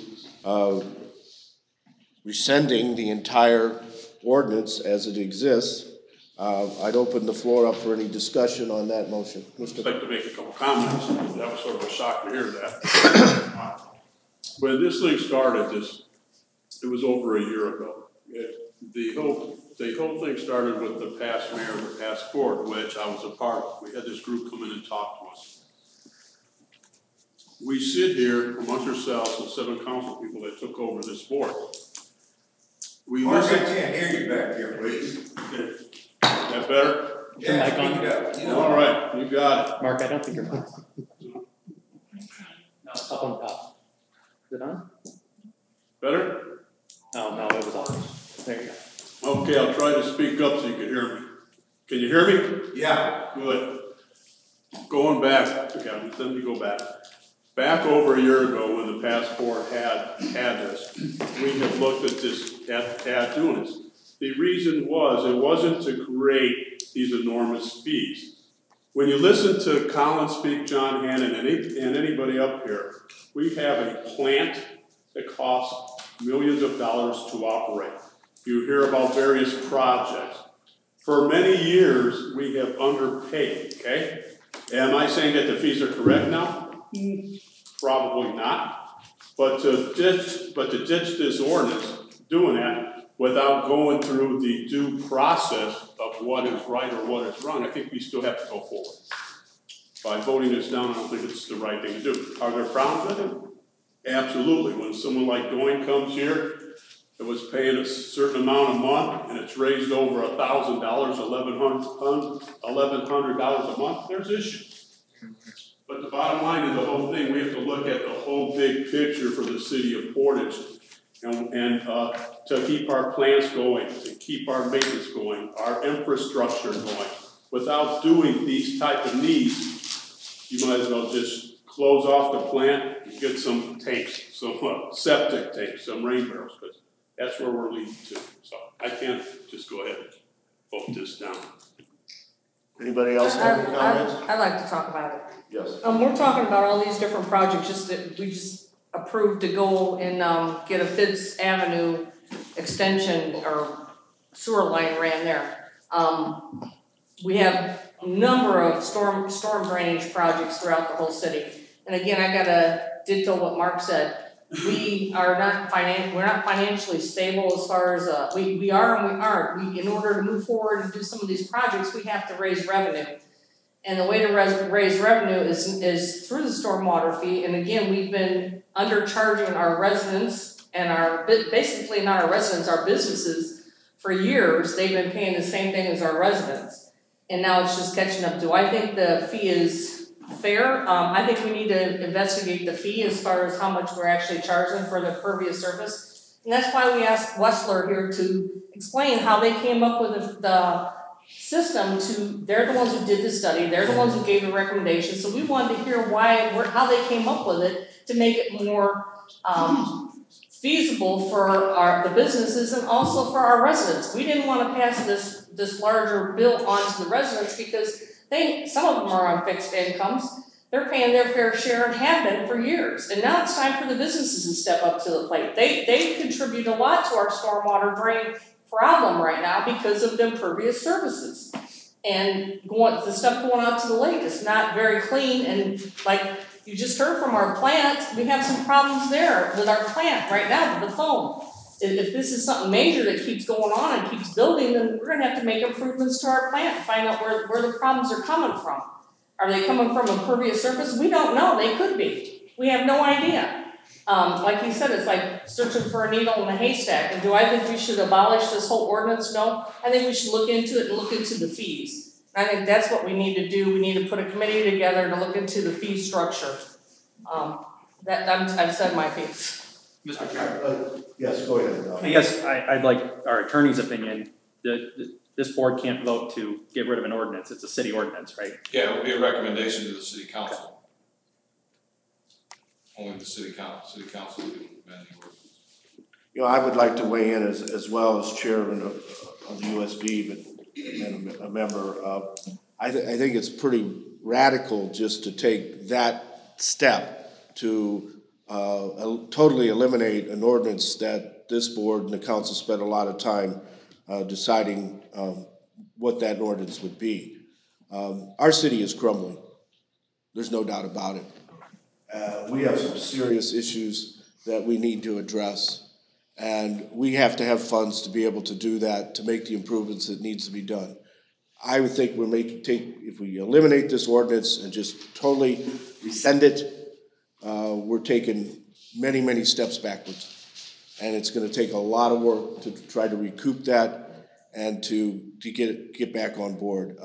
rescinding the entire ordinance as it exists. I'd open the floor up for any discussion on that motion. I'd like to make a couple comments. That was sort of a shock to hear that. When this thing started, it was over a year ago. The whole thing started with the past mayor of the past board, which I was a part of. We had this group come in and talk to us. We sit here amongst ourselves and 7 council people that took over this board. Mark, I can't hear you back here, please. That better? Yeah, mic on? All right, you got it. Mark, I don't think your mic's on. No, up on top. Is it on? Better? Oh, no, it was on. There you go. Okay, I'll try to speak up so you can hear me. Can you hear me? Yeah. Good. Going back, okay, let me go back. Back over a year ago when the past board had this, we have looked at this, at doing this. The reason was, it wasn't to create these enormous fees. When you listen to Colin speak, John Hannon, and anybody up here, we have a plant that costs millions of dollars to operate. You hear about various projects. For many years, we have underpaid, okay? Am I saying that the fees are correct now? Probably not. But to ditch this ordinance, doing that without going through the due process of what is right or what is wrong, I think we still have to go forward. By voting this down, I don't think it's the right thing to do. Are there problems with it? Absolutely. When someone like Doing comes here, it was paying a certain amount a month, and it's raised over $1,000, $1,100 a month, there's issues. But the bottom line of the whole thing, we have to look at the whole big picture for the city of Portage, and to keep our plants going, to keep our maintenance going, our infrastructure going. Without doing these type of needs, you might as well just close off the plant and get some tanks, some septic tanks, some rain barrels, because that's where we're leading to. So I can't just go ahead and vote this down. Anybody else have any comments? I'd like to talk about it. Yes. We're talking about all these different projects we just approved to go and get a Fifth Avenue extension or sewer line ran there. We have a number of storm drainage projects throughout the whole city. And again, I gotta ditto what Mark said. We are not we're not financially stable as far as we are and we aren't. In order to move forward and do some of these projects, we have to raise revenue. And the way to raise revenue is through the stormwater fee. And again, we've been undercharging our residents and our businesses for years. They've been paying the same thing as our residents. And now it's just catching up. Do I think the fee is fair? I think we need to investigate the fee as far as how much we're actually charging for the pervious surface. And that's why we asked Wessler here to explain how they came up with the system they're the ones who did the study, they're the ones who gave the recommendation. So we wanted to hear how they came up with it to make it more feasible for the businesses and also for our residents. We didn't want to pass this larger bill on to the residents because some of them are on fixed incomes. They're paying their fair share and have been for years. And now it's time for the businesses to step up to the plate. They contribute a lot to our stormwater drain problem right now because of the impervious surfaces. And the stuff going out to the lake is not very clean. And like you just heard from our plant, we have some problems there with our plant right now with the foam. If this is something major that keeps going on and keeps building, then we're going to have to make improvements to our plant and find out where the problems are coming from. Are they coming from impervious surface? We don't know. They could be. We have no idea. Like you said, it's like searching for a needle in a haystack. And do I think we should abolish this whole ordinance? No. I think we should look into it and look into the fees. And I think that's what we need to do. We need to put a committee together to look into the fee structure. I've said my piece. Mr. Chair. Yes, go ahead. I guess I'd like our attorney's opinion. This board can't vote to get rid of an ordinance. It's a city ordinance, right? Yeah, it would be a recommendation to the city council. Only the city council can amend the ordinance. You know, I would like to weigh in as well as chairman of the USB, and a member. I think it's pretty radical just to take that step to totally eliminate an ordinance that this board and the council spent a lot of time deciding what that ordinance would be. Our city is crumbling. There's no doubt about it. We have some serious issues that we need to address, and we have to have funds to be able to do that, to make the improvements that needs to be done. I would think if we eliminate this ordinance and just totally rescind it, we're taking many, many steps backwards. And it's going to take a lot of work to try to recoup that and to get back on board.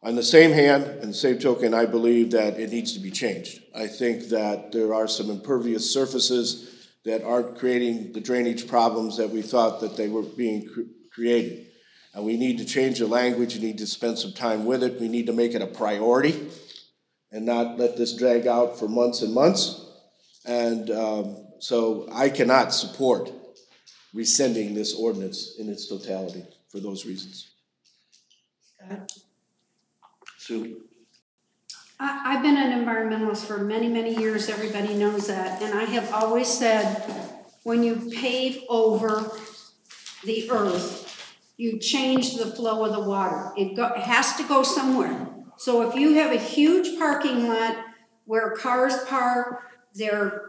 On the same hand, and the same token, I believe that it needs to be changed. I think that there are some impervious surfaces that aren't creating the drainage problems that we thought that they were being created. And we need to change the language. We need to spend some time with it. We need to make it a priority and not let this drag out for months and months. And so I cannot support rescinding this ordinance in its totality for those reasons. Scott? Sue? I've been an environmentalist for many, many years. Everybody knows that. And I have always said, when you pave over the earth, you change the flow of the water. It has to go somewhere. So if you have a huge parking lot where cars park, their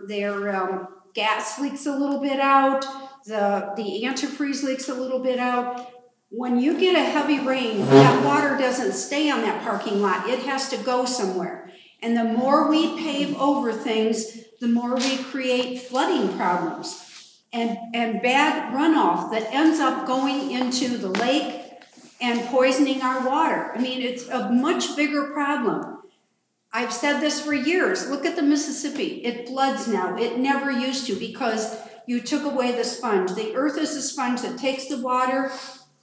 gas leaks a little bit out, the antifreeze leaks a little bit out. When you get a heavy rain, that water doesn't stay on that parking lot. It has to go somewhere. And the more we pave over things, the more we create flooding problems and bad runoff that ends up going into the lake and poisoning our water. I mean, it's a much bigger problem. I've said this for years. Look at the Mississippi. It floods now. It never used to because you took away the sponge. The earth is a sponge that takes the water,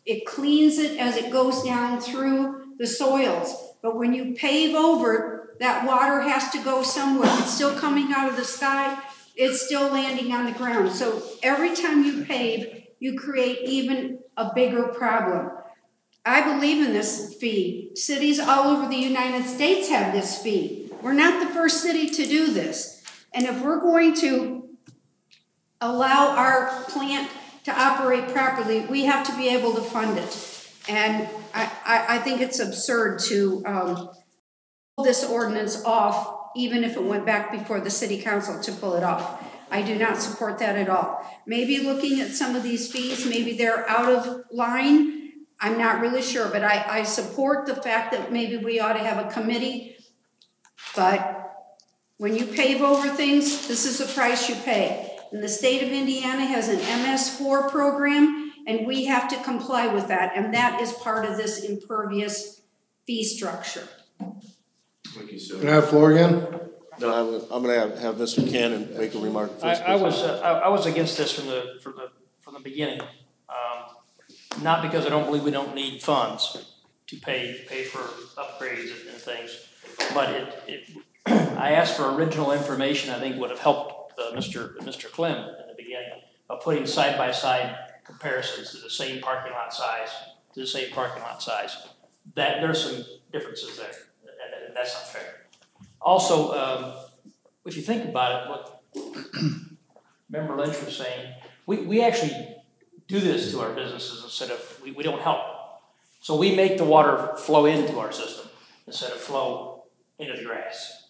it cleans it as it goes down through the soils. But when you pave over, that water has to go somewhere. It's still coming out of the sky. It's still landing on the ground. So every time you pave, you create even a bigger problem. I believe in this fee. Cities all over the United States have this fee. We're not the first city to do this. And if we're going to allow our plant to operate properly, we have to be able to fund it. And I think it's absurd to pull this ordinance off, even if it went back before the city council to pull it off. I do not support that at all. Maybe looking at some of these fees, maybe they're out of line. I'm not really sure, but I support the fact that maybe we ought to have a committee. But when you pave over things, this is the price you pay. And the state of Indiana has an MS4 program, and we have to comply with that. And that is part of this impervious fee structure. Thank you, sir. Can I have the floor again? No, I'm going to have Mr. Cannon make a remark first. I was against this from the beginning. Not because I don't believe we don't need funds to pay for upgrades and things, but I asked for original information. I think would have helped Mr. Clem in the beginning. putting side-by-side comparisons to the same parking lot size, that there's some differences there, and that's not fair. Also, if you think about it, what Member Lynch was saying, we actually do this to our businesses instead of, we don't help. So we make the water flow into our system instead of flow into the grass.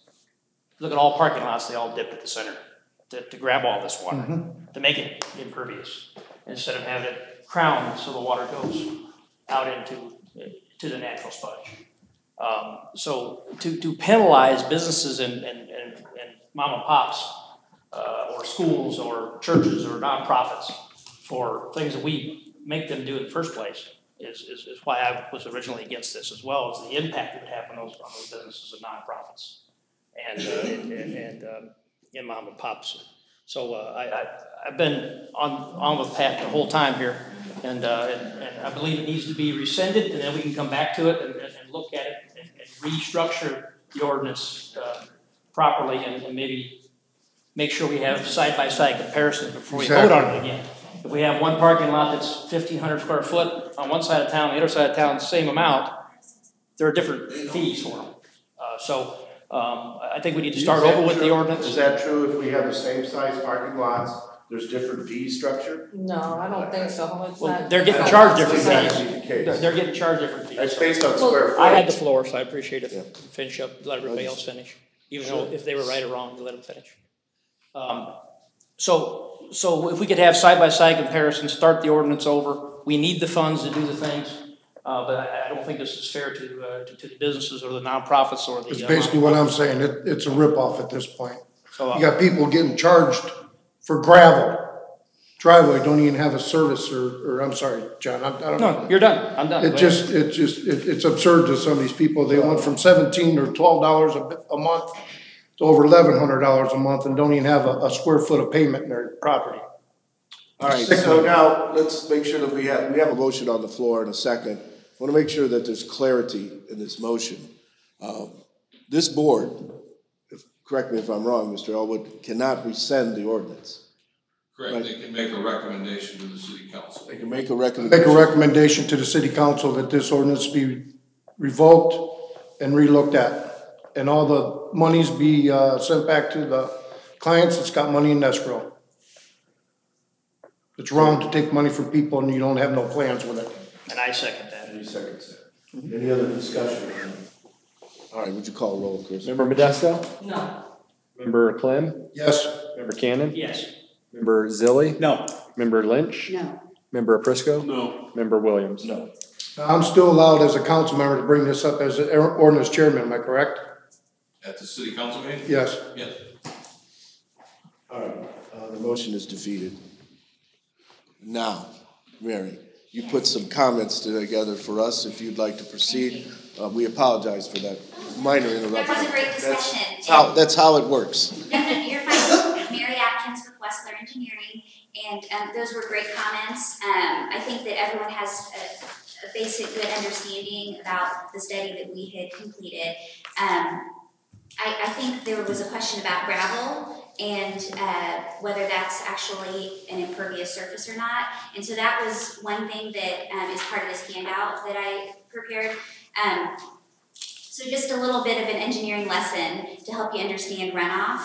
Look at all parking lots, they all dip at the center to grab all this water, to make it impervious, instead of having it crowned so the water goes out into the natural sponge. So to penalize businesses and mom and pops, or schools or churches or nonprofits for things that we make them do in the first place is why I was originally against this, as well as the impact it would have on those businesses and nonprofits and mom and pops. So I've been on with Pat the whole time here, and I believe it needs to be rescinded, and then we can come back to it and look at it and restructure the ordinance properly, and maybe make sure we have side-by-side comparisons before we vote on it again. If we have one parking lot that's 1,500 square foot on one side of town, the other side of town, the same amount, there are different fees for them. I think we need to start over with the ordinance. Is that true if we have the same size parking lots, there's different fee structure? No, I don't think so. It's not. They're getting charged different fees. fees. They're getting charged different fees. It's based on square footage. I had the floor, so I appreciate it. Finish up, let everybody else finish. Even though if they were right or wrong, you let them finish. So if we could have side-by-side comparisons, start the ordinance over. We need the funds to do the things, but I don't think this is fair to the businesses or the nonprofits or the. It's basically what I'm saying. It's a ripoff at this point. So, you got people getting charged for gravel. Driveway don't even have a service, or I'm sorry, John. I don't know. No, you're done. I'm done. It's absurd to some of these people. They went from $17 or $12 a month to over $1,100 a month and don't even have a square foot of pavement in their property. All right, so now let's make sure that we have a motion on the floor in a second. I want to make sure that there's clarity in this motion. This board, correct me if I'm wrong, Mr. Elwood, cannot rescind the ordinance. Correct, right? They can make a recommendation to the city council. They can make a recommendation. Make a recommendation to the city council that this ordinance be revoked and relooked at. And all the monies be sent back to the clients that's got money in escrow. It's wrong to take money from people and you don't have no plans with it. And I second that. Any seconds there? Any other discussion? All right, would you call a roll, Chris? Member Modesto? No. Member Clem? Yes. Member Cannon? Yes. Member Zilli? No. Member Lynch? No. Member Prisco? No. Member Williams? No. I'm still allowed as a council member to bring this up as an ordinance chairman, am I correct? At the city council meeting? Yes. Yes. All right, the motion is defeated. Now, Mary, you put some comments together for us if you'd like to proceed. We apologize for that minor interruption. That was a great discussion. That's how it works. No, you're fine. Mary Atkins with Westler Engineering, and those were great comments. I think that everyone has a basic good understanding about the study that we had completed. I think there was a question about gravel and whether that's actually an impervious surface or not. And so that was one thing that is part of this handout that I prepared. So just a little bit of an engineering lesson to help you understand runoff.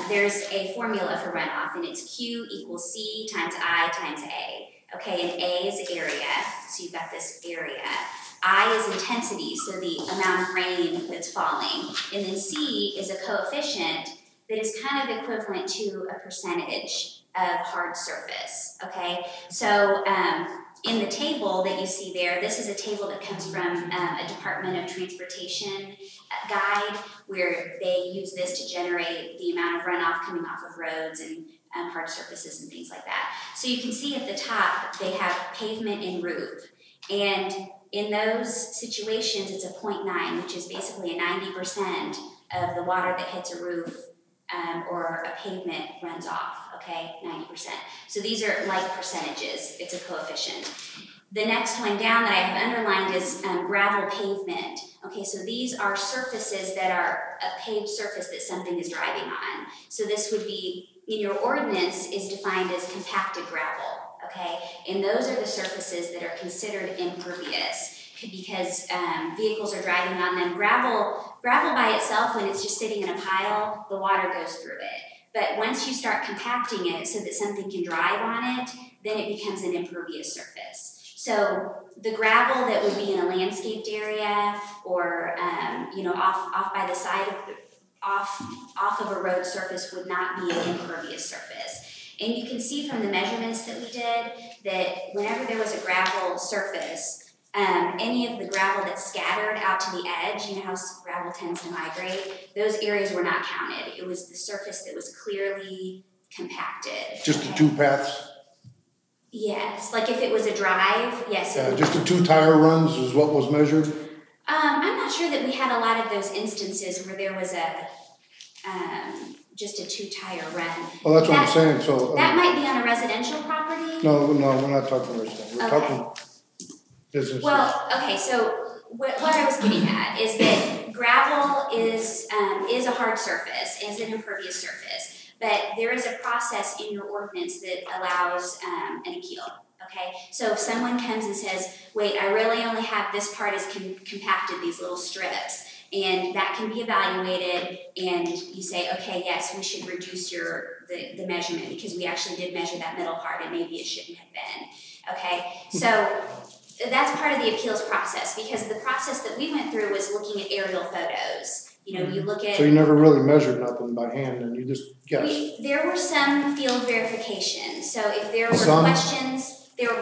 There's a formula for runoff, and it's Q equals C times I times A. Okay, and A is area, so you've got this area. I is intensity, so the amount of rain that's falling. And then C is a coefficient that is kind of equivalent to a percentage of hard surface, okay? So in the table that you see there, this is a table that comes from a Department of Transportation guide where they use this to generate the amount of runoff coming off of roads and hard surfaces and things like that. So you can see at the top, they have pavement and roof. And in those situations, it's a 0.9, which is basically a 90% of the water that hits a roof or a pavement runs off, okay, 90%. So these are like percentages, it's a coefficient. The next one down that I have underlined is gravel pavement. Okay, so these are surfaces that are a paved surface that something is driving on. So this would be in your ordinance is defined as compacted gravel, okay? And those are the surfaces that are considered impervious because vehicles are driving on them. Gravel by itself, when it's just sitting in a pile, the water goes through it. But once you start compacting it so that something can drive on it, then it becomes an impervious surface. So the gravel that would be in a landscaped area or off by the side of off of a road surface would not be an impervious surface. And you can see from the measurements that we did that whenever there was a gravel surface, any of the gravel that's scattered out to the edge, you know how gravel tends to migrate, those areas were not counted. It was the surface that was clearly compacted. Just the 2 paths? Yes, like if it was a drive, yes. Just the 2 tire runs is what was measured? I'm not sure that we had a lot of those instances where there was just a 2-tire run. Well, that's what I'm saying, so. That might be on a residential property? No, we're not talking residential, we're talking business. Well, okay, so what I was getting at is that gravel is a hard surface, is an impervious surface, but there is a process in your ordinance that allows an appeal. Okay, so if someone comes and says, wait, I really only have this part is compacted, these little strips, and that can be evaluated, and you say, okay, yes, we should reduce the measurement because we actually did measure that middle part and maybe it shouldn't have been. Okay, so that's part of the appeals process because the process that we went through was looking at aerial photos. You know, you look at... So you never really measured nothing by hand and you just guessed? There were some field verifications. So if there were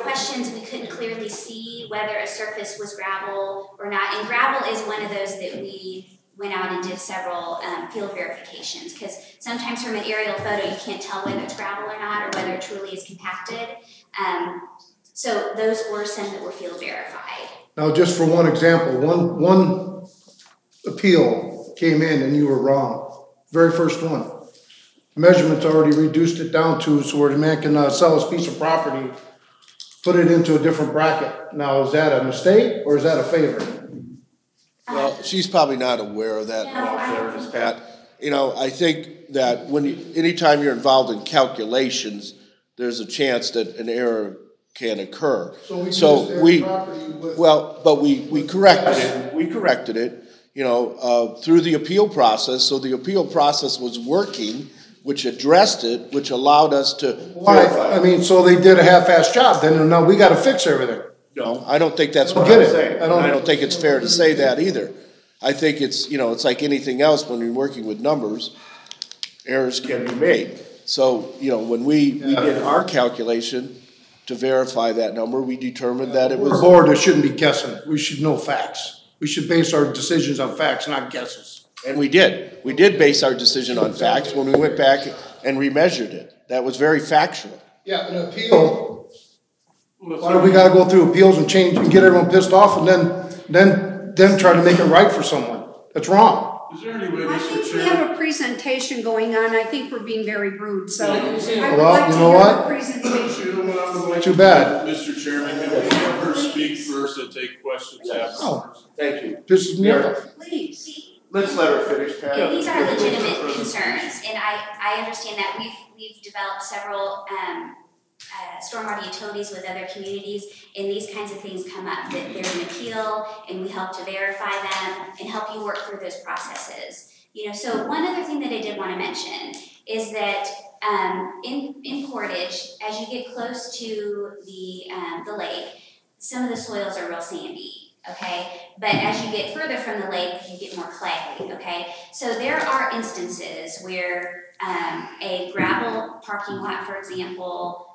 questions we couldn't clearly see whether a surface was gravel or not. And gravel is one of those that we went out and did several field verifications because sometimes from an aerial photo you can't tell whether it's gravel or not or whether it truly is compacted. So those were some that were field verified. Now just for one example, one appeal came in and you were wrong. Very first one. Measurements already reduced it down to so where the man can sell his piece of property, put it into a different bracket. Now is that a mistake or is that a favor? Well, she's probably not aware of that, in all fairness, Pat. You know, I think that anytime you're involved in calculations, there's a chance that an error can occur. So we corrected it. We corrected it, through the appeal process. So the appeal process was working, which addressed it, which allowed us to. I mean, so they did a half-assed job. Then now we got to fix everything. No, I don't think that's what I'm saying. I don't think it's fair to say that either. I think it's it's like anything else when you're working with numbers, errors can be made. So when we did our calculation to verify that number, we determined that it was. The board, there shouldn't be guessing. We should know facts. We should base our decisions on facts, not guesses. And we did. We did base our decision on facts when we went back and remeasured it. That was very factual. Yeah, an appeal. Why do we got to go through appeals and change and get everyone pissed off and then try to make it right for someone? That's wrong. Is there any way, I think we have a presentation going on. I think we're being very rude, so I would well, like to you know hear what? the presentation. Too bad. Mr. Chairman, can we have her speak first and take questions after? Oh, thank you. This is Please. Let's let her finish, Pat. These are legitimate concerns, and I understand that we've developed several stormwater utilities with other communities, and these kinds of things come up, that there's an appeal, and we help to verify them and help you work through those processes. So one other thing that I did want to mention is that in Portage, as you get close to the lake, some of the soils are real sandy, okay? But as you get further from the lake, you get more clay, okay? So there are instances where a gravel parking lot, for example,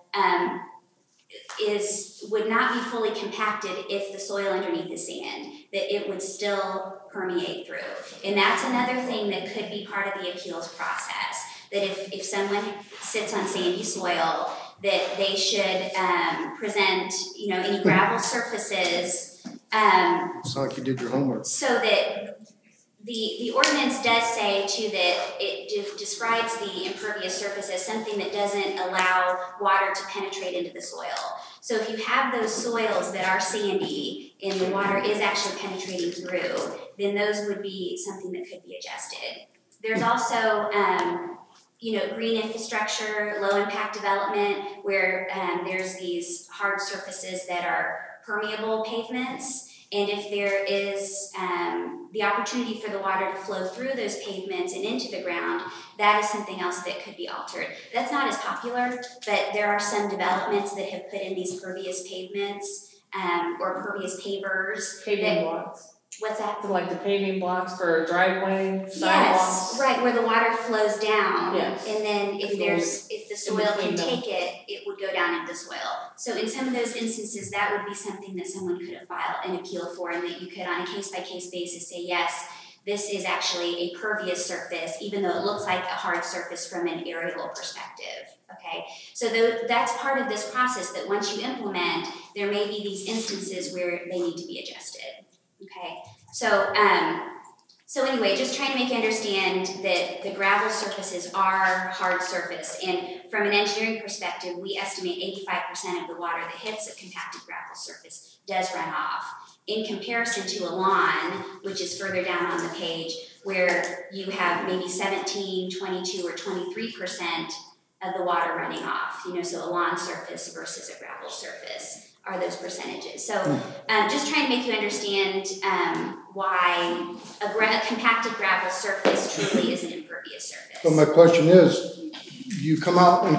would not be fully compacted if the soil underneath is sand, that it would still permeate through. And that's another thing that could be part of the appeals process, that if someone sits on sandy soil, that they should present, any gravel surfaces. It's like you did your homework. So that the ordinance does say too that it describes the impervious surface as something that doesn't allow water to penetrate into the soil. So if you have those soils that are sandy and the water is actually penetrating through, then those would be something that could be adjusted. There's also, green infrastructure, low impact development, where there's these hard surfaces that are permeable pavements. And if there is the opportunity for the water to flow through those pavements and into the ground, that is something else that could be altered. That's not as popular, but there are some developments that have put in these pervious pavements or pervious pavers. Paving blocks. What's that? So like the paving blocks for driveway, sidewalks? Yes, right, where the water flows down. Yes. And then if the soil can take it, it would go down into the soil. So in some of those instances, that would be something that someone could have filed an appeal for, and that you could, on a case-by-case basis, say, yes, this is actually a pervious surface, even though it looks like a hard surface from an aerial perspective. Okay, so that's part of this process, that once you implement, there may be these instances where they need to be adjusted. Okay, so anyway, just trying to make you understand that the gravel surfaces are hard surface, and from an engineering perspective, we estimate 85% of the water that hits a compacted gravel surface does run off, in comparison to a lawn, which is further down on the page, where you have maybe 17, 22, or 23% of the water running off, so a lawn surface versus a gravel surface are those percentages. So just trying to make you understand why a compacted gravel surface truly is an impervious surface. But my question is, you come out and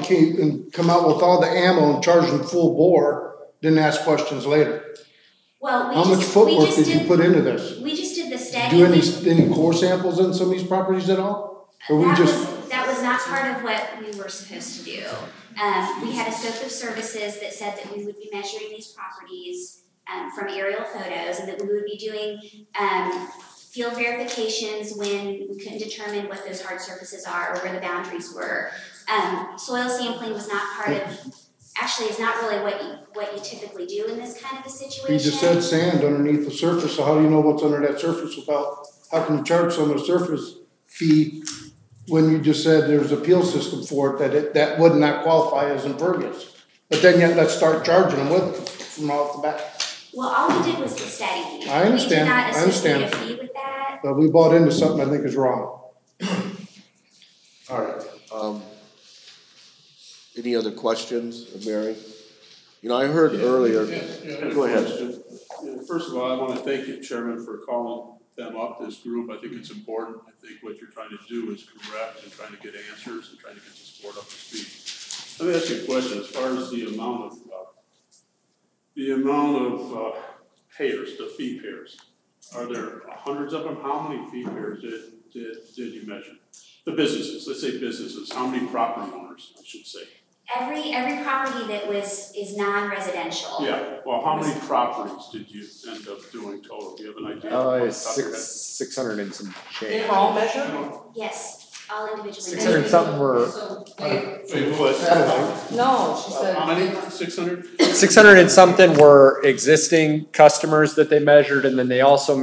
come out with all the ammo and charge them full bore, then ask questions later. Well, how much footwork did you put into this? We just did the Do study. any core samples in some of these properties at all? Or That was not part of what we were supposed to do. We had a scope of services that said that we would be measuring these properties from aerial photos, and that we would be doing field verifications when we couldn't determine what those hard surfaces are or where the boundaries were. Soil sampling was not part of, actually is not really what you typically do in this kind of a situation. You just said sand underneath the surface, so how do you know what's under that surface how can you charge someone a surface fee when you just said there's an appeal system for it, that would not qualify as impervious? But then yet let's start charging them with it from off the bat. Well, all we did was the study. I understand. We did not associate a fee with that. But we bought into something I think is wrong. All right. Any other questions of Mary? I heard earlier. Go ahead. First of all, I want to thank you, Chairman, for calling them up, this group. I think it's important. I think what you're trying to do is correct and trying to get answers and trying to get this board up to speed. Let me ask you a question as far as the amount of payers, the fee payers. Are there hundreds of them? How many fee payers did you measure? The businesses, let's say businesses. How many property owners, I should say? Every property that is non-residential. Yeah. Well, how many properties did you end up doing total? Do you have an idea? 600 and some change. They were all measured? Yes, all individually. 600 and something were. No, she said. How many? 600? 600 and something were existing customers that they measured, and then they also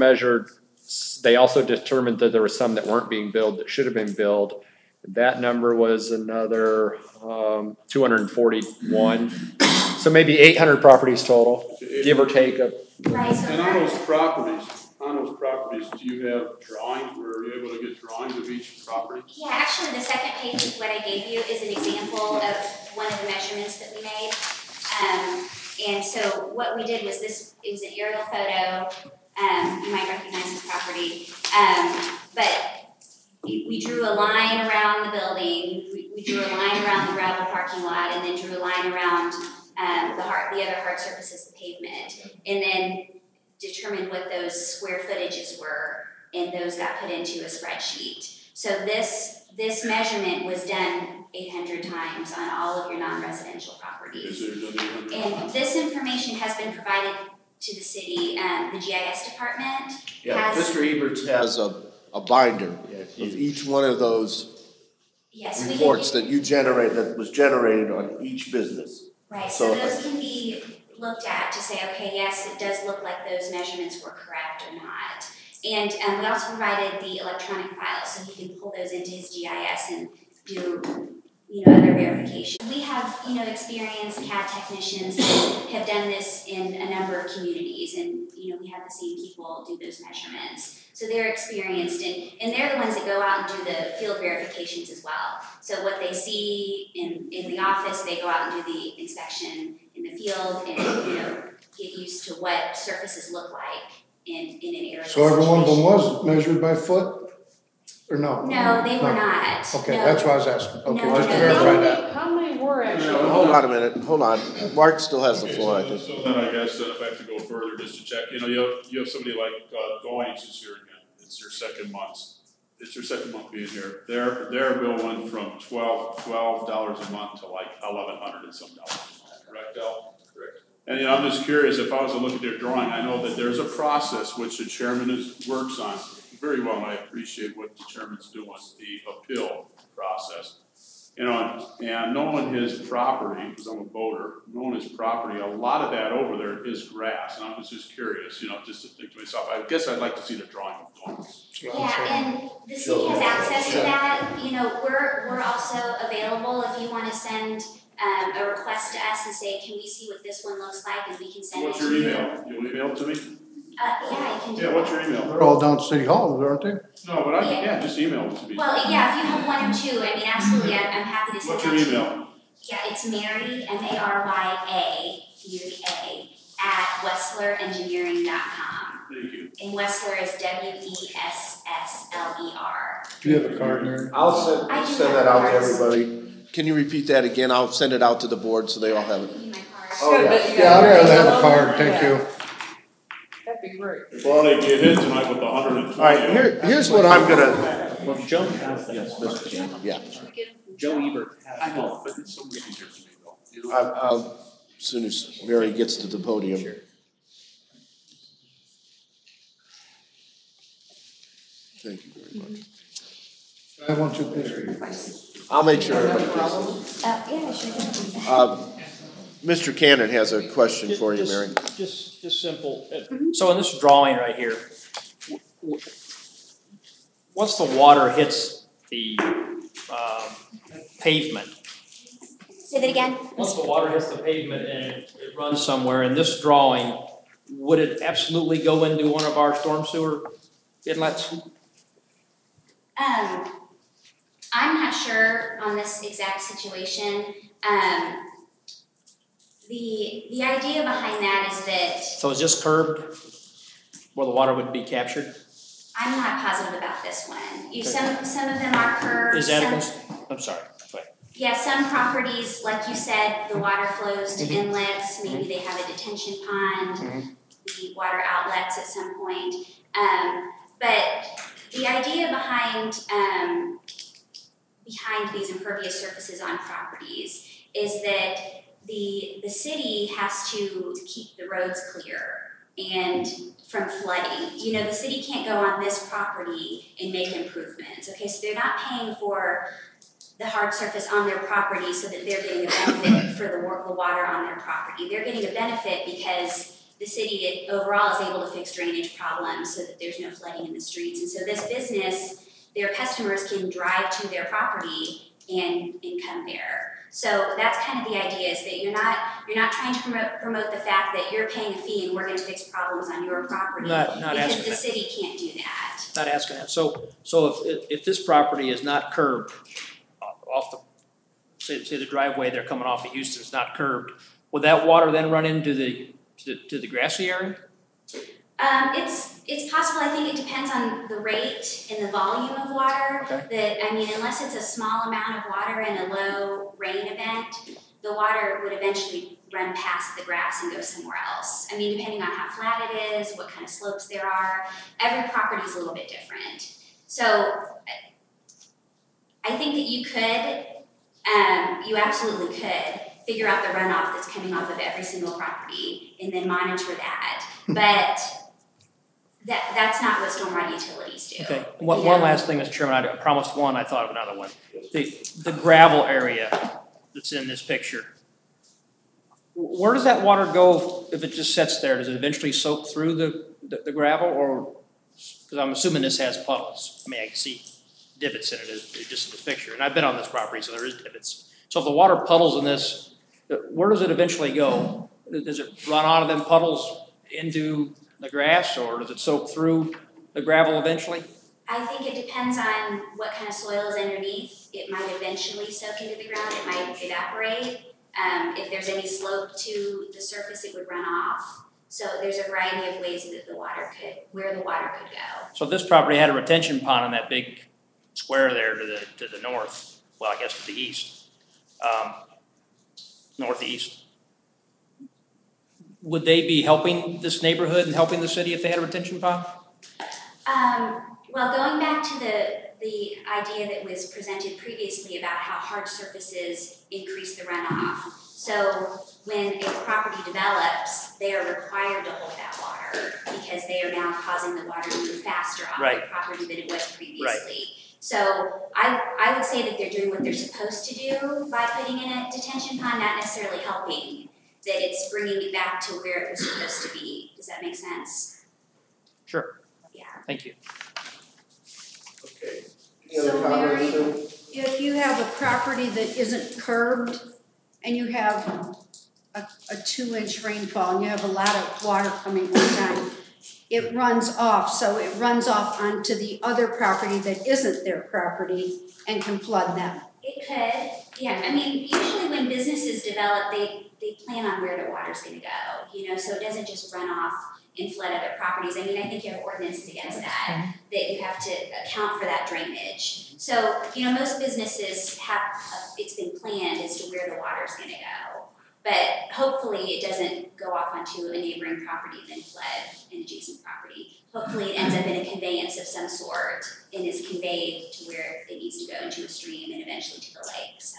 determined that there were some that weren't being billed that should have been billed. That number was another 241. So maybe 800 properties total, give or take. Right. And on those properties, do you have drawings? Were you able to get drawings of each property? Yeah, actually, the second page of what I gave you is an example of one of the measurements that we made. And so what we did was it was an aerial photo. You might recognize this property. But we drew a line around the building, we drew a line around the gravel parking lot, and then drew a line around the other hard surfaces, the pavement, and then determined what those square footages were, and those got put into a spreadsheet. So this measurement was done 800 times on all of your non-residential properties. And this information has been provided to the city, the GIS department. Yeah, Mr. Eberts has a binder of each one of those reports that was generated on each business. Right, so those can be looked at to say, okay, yes, it does look like those measurements were correct or not. And we also provided the electronic files, so he can pull those into his GIS and do other verification. We have, experienced CAD technicians that have done this in a number of communities, and, we have the same people do those measurements. So they're experienced, and they're the ones that go out and do the field verifications as well. So what they see in the office, they go out and do the inspection in the field and, get used to what surfaces look like in an area. So every one of them was measured by foot? Or no? No, they were not. Okay, No. that's what I was asking. Okay, No, just to no, verify that. How many were actually? Hold on a minute, hold on. Mark still has the floor, I think. So then I guess if I have to go further, just to check, you have somebody like, Goins is here again, it's your second month. It's your second month being here. Their bill went from $12 a month to like $1,100 and some dollars a month, correct, Al? Correct. And I'm just curious, if I was to look at their drawing, I know that there's a process which the chairman works on very well, and I appreciate what the chairman's doing, the appeal process. And knowing his property, because I'm a boater, knowing his property, a lot of that over there is grass, and I was just curious, just to think to myself, I guess I'd like to see the drawing of Goins. Yeah, and the city has access to that. We're also available if you want to send a request to us and say, can we see what this one looks like, and we can send it to you. What's your email? You'll email it to me? Yeah, I can do Yeah, that. what's your email? They're all down at City Hall, aren't they? No, but just email it to me. Well, yeah, if you have one or two, absolutely, I'm happy to send What's that your to you. email? Yeah, it's Mary, M-A-R-Y-A, at WesslerEngineering.com. Thank you. And Wessler is W-E-S-S-L-E-R. Do you have a card, Mary? I'll I do send have that out to cards. everybody. Can you repeat that again? I'll send it out to the board so they all have it. Give me my card. Oh, yeah. Yeah, I'd rather have a card, thank you. That'd be great. Well, they get hit tonight with 120. All right, here's what I'm gonna, Well, Joe, yes, Mr. Chairman, yeah. Joe Ebert. I know, but it's so easier for me though. I'll, as soon as Mary gets to the podium. Thank you very much. I want you, please. I'll make sure everybody gets it. Yeah, sure. Mr. Cannon has a question for you, Mary. Just simple. So in this drawing right here, once the water hits the pavement, Say that again. once the water hits the pavement and it runs somewhere, in this drawing, would it absolutely go into one of our storm sewer inlets? I'm not sure on this exact situation. The idea behind that is that So is this curbed where the water would be captured? I'm not positive about this one. Some of them are curved. Is that, I'm sorry. Yeah, some properties, like you said, the water flows to inlets, maybe they have a detention pond, the water outlets at some point. But the idea behind these impervious surfaces on properties is that the city has to keep the roads clear and from flooding. The city can't go on this property and make improvements, okay? So they're not paying for the hard surface on their property so that they're getting a benefit for the water on their property. They're getting a benefit because the city overall is able to fix drainage problems so that there's no flooding in the streets. And so this business, their customers can drive to their property and come there. So that's kind of the idea, is that you're not trying to promote the fact that you're paying a fee and we're going to fix problems on your property because the city can't do that. Not asking that. So if this property is not curbed off the, say the driveway they're coming off of Houston is not curbed, would that water then run into the grassy area? It's possible. I think it depends on the rate and the volume of water. Okay. Unless it's a small amount of water in a low rain event, the water would eventually run past the grass and go somewhere else. Depending on how flat it is, what kind of slopes there are, every property is a little bit different. So I think that you could, you absolutely could figure out the runoff that's coming off of every single property and then monitor that. But that's not what stormwater utilities do. Okay. One last thing, Mr. Chairman. I promised one. I thought of another one. The gravel area that's in this picture. Where does that water go if it just sits there? Does it eventually soak through the gravel, or because I'm assuming this has puddles? I can see divots in it, just in this picture. And I've been on this property, so there is divots. So if the water puddles in this, where does it eventually go? Does it run out of them puddles into the grass, or does it soak through the gravel eventually? I think it depends on what kind of soil is underneath. It might eventually soak into the ground, it might evaporate. If there's any slope to the surface, it would run off. So there's a variety of ways that where the water could go. So this property had a retention pond on that big square there to the north, well, I guess to the east, northeast. Would they be helping this neighborhood and helping the city if they had a retention pond? Well, going back to the idea that was presented previously about how hard surfaces increase the runoff. So when a property develops, they are required to hold that water because they are now causing the water to move faster off the property than it was previously. Right. So I would say that they're doing what they're supposed to do by putting in a detention pond, not necessarily helping, that it's bringing it back to where it was supposed to be. Does that make sense? Sure. Yeah. Thank you. Okay. So Mary, if you have a property that isn't curbed and you have a 2-inch rainfall and you have a lot of water coming one time, it runs off. So it runs off onto the other property that isn't their property and can flood them. It could. Yeah. I mean, usually when businesses develop, they plan on where their water's going to go, you know, so it doesn't just run off and flood other properties. I mean, I think you have ordinances against that you have to account for that drainage. So, you know, most businesses have, it's been planned as to where the water's going to go. But hopefully it doesn't go off onto a neighboring property and then flood an adjacent property. Hopefully it ends up in a conveyance of some sort and is conveyed to where it needs to go, into a stream and eventually to the lake, so.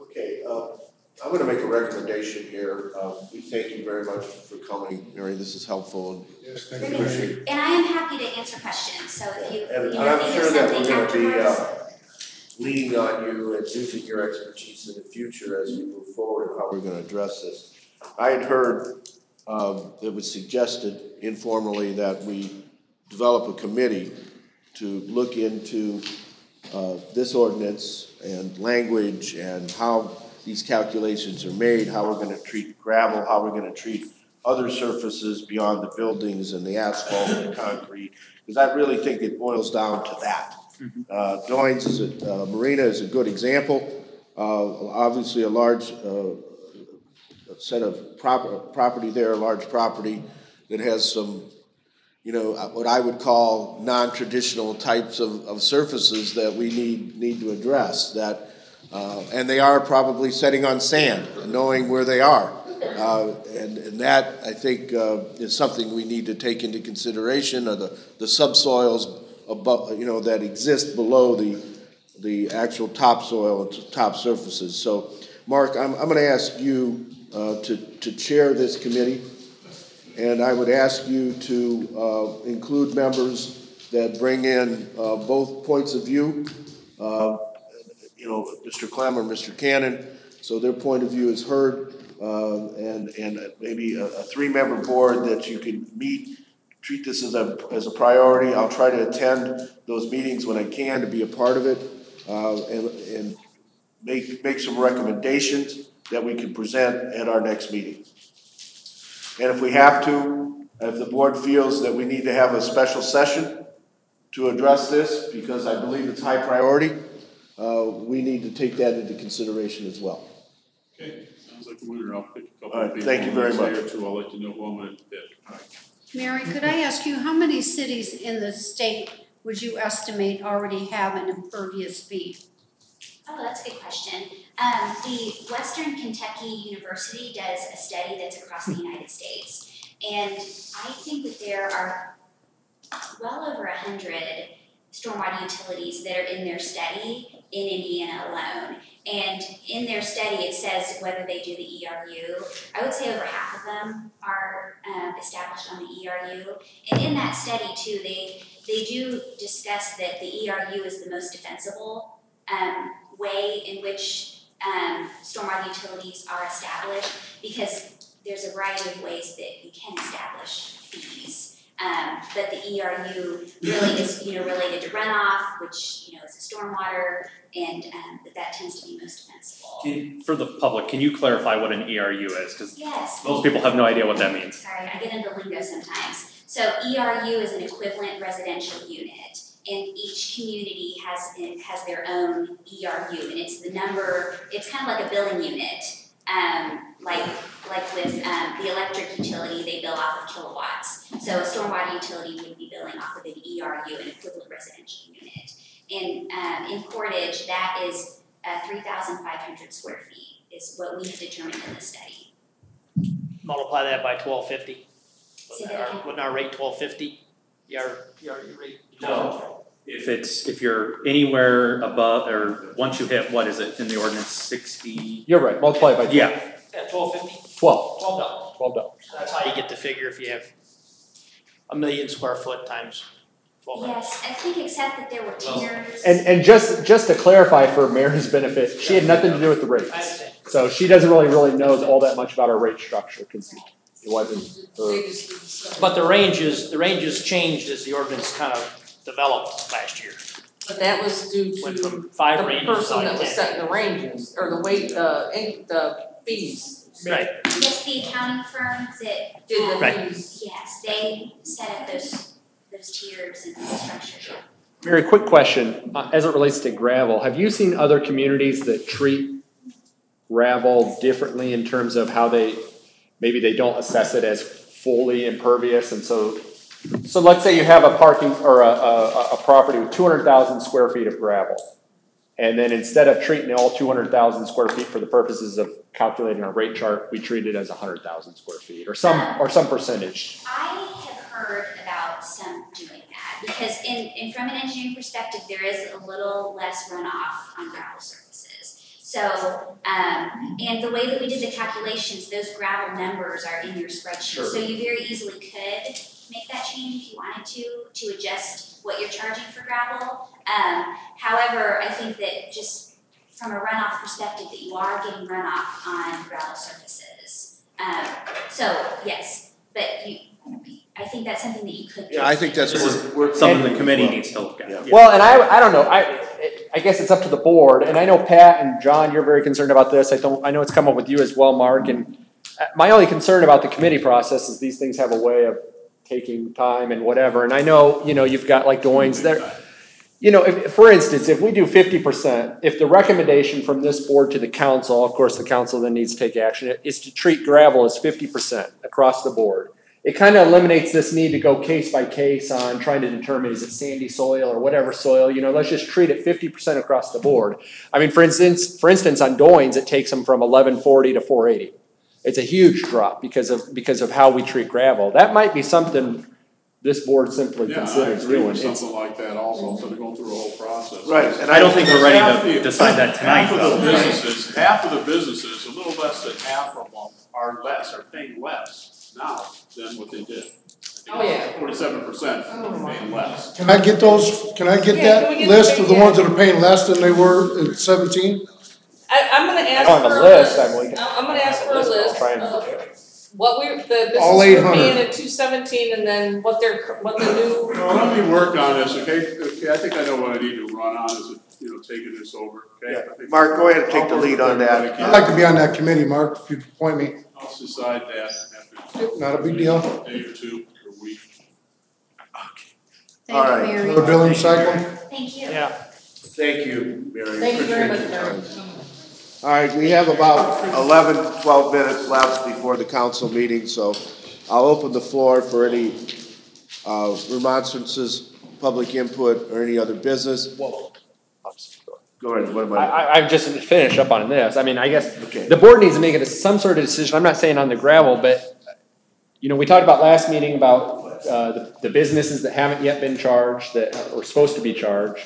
Okay, I'm going to make a recommendation here. We thank you very much for coming, Mary. This is helpful. Yes, thank you. And I am happy to answer questions. So if you, and you know, I'm sure that we're going to be leaning on you and using your expertise in the future as we move forward and how we're going to address this. I had heard it was suggested informally that we develop a committee to look into this ordinance and language and how these calculations are made, how we're going to treat gravel, how we're going to treat other surfaces beyond the buildings and the asphalt and the concrete, because I really think it boils down to that. Doynes Marina is a good example. Obviously a large set of property there, a large property that has some, you know, what I would call non-traditional types of surfaces that we need to address. That and they are probably setting on sand, knowing where they are, and that I think is something we need to take into consideration. Of the subsoils above, you know, that exist below the actual topsoil and top surfaces. So, Mark, I'm going to ask you to chair this committee. And I would ask you to include members that bring in both points of view, you know, Mr. Clem or Mr. Cannon, so their point of view is heard, and maybe a 3-member board that you can meet, treat this as a priority. I'll try to attend those meetings when I can to be a part of it, and make some recommendations that we can present at our next meeting. And if we have to, if the board feels that we need to have a special session to address this, because I believe it's high priority, we need to take that into consideration as well. Okay, sounds like a winner. I'll pick a couple of people. Thank you very much. I'll let you know who I'm going to pick. Mary, could I ask you, how many cities in the state would you estimate already have an impervious fee? Oh, that's a good question. The Western Kentucky University does a study that's across the United States, and I think that there are well over 100 stormwater utilities that are in their study in Indiana alone. And in their study, it says whether they do the ERU. I would say over half of them are established on the ERU. And in that study, too, they do discuss that the ERU is the most defensible way in which stormwater utilities are established, because there's a variety of ways that you can establish fees. But the ERU really is, related to runoff, which, is a stormwater, and that tends to be most defensible. For the public, can you clarify what an ERU is? Because Yes. most people have no idea what that means. Sorry, I get into lingo sometimes. So ERU is an equivalent residential unit, and each community has their own ERU, and it's the number. It's kind of like a billing unit, like with the electric utility, they bill off of kilowatts. So a stormwater utility would be billing off of an ERU, an equivalent residential unit. And in Portage, that is 3,500 square feet is what we've determined in the study. Multiply that by 1250. Say that again. Wouldn't our rate 1250? ERU rate? No. If you're anywhere above, or once you hit, what is it in the ordinance, 60? You're right, multiply it by 12. Yeah. Yeah, 1250. $12. $12. That's how you get the figure if you have 1 million square foot times 12. Yes, I think except that there were tiers. And just to clarify for Mary's benefit, she had nothing to do with the rates. So she doesn't really knows all that much about our rate structure because it wasn't her. But the ranges changed as the ordinance kind of developed last year. But that was due to Went from 5 the ranges person to that was 10. setting the ranges, or the weight, the fees. Right. Yes, the accounting firm that Did the Right. fees. yes, they set up those tiers and the structure. Mary, quick question, as it relates to gravel, have you seen other communities that treat gravel differently in terms of how maybe they don't assess it as fully impervious, and so let's say you have a parking or a property with 200,000 square feet of gravel, and then instead of treating all 200,000 square feet for the purposes of calculating a rate chart, we treat it as 100,000 square feet or some percentage. I have heard about some doing that because from an engineering perspective, there is a little less runoff on gravel surfaces. So, and the way that we did the calculations, those gravel numbers are in your spreadsheet. Sure. So you very easily could make that change if you wanted to adjust what you're charging for gravel. However, I think that just from a runoff perspective, that you are getting runoff on gravel surfaces. So yes, but I think that's something that you could. Yeah, I think that's something the committee needs to look at. Yeah. Well, and I don't know, I guess it's up to the board, and I know Pat and John, you're very concerned about this. I know it's come up with you as well, Mark, and my only concern about the committee process is these things have a way of taking time and whatever, and I know, you've got like Doynes there. For instance, if we do 50%, if the recommendation from this board to the council, of course the council then needs to take action, is to treat gravel as 50% across the board. It kind of eliminates this need to go case by case on trying to determine is it sandy soil or whatever soil, let's just treat it 50% across the board. I mean, for instance on Doynes, it takes them from 1140 to 480. It's a huge drop because of how we treat gravel. That might be something this board simply considers doing. Something like that also, instead of going through a whole process. Right, and I don't think we're ready to decide that tonight. Half of the businesses, a little less than half of them are paying less now than what they did. Oh, yeah. 47% paying less. Can I get that list of the ones that are paying less than they were in 17? I'm gonna ask I don't have for a a list, list. I'm gonna ask for a list of what the business All were 800. paying at 217, and then what the new. Well, let me work on this, okay, I think I know what I need to run on is, taking this over, okay? Yeah. Mark, go ahead and take the lead on that. I'd like to be on that committee, Mark, if you point me. I'll decide that after Not a big deal. a day or two or a week. Thank All you, right. Mary. For billing cycle. Thank you. Yeah. Thank you, Mary. Thank you very much, Appreciate your Mary. time. All right, we have about 11, 12 minutes left before the council meeting, so I'll open the floor for any remonstrances, public input, or any other business. Whoa. Go ahead, what am I? I'm just to finish up on this. I mean, I guess Okay. the board needs to make some sort of decision. I'm not saying on the gravel, but, we talked about last meeting about the businesses that haven't yet been charged, that are supposed to be charged,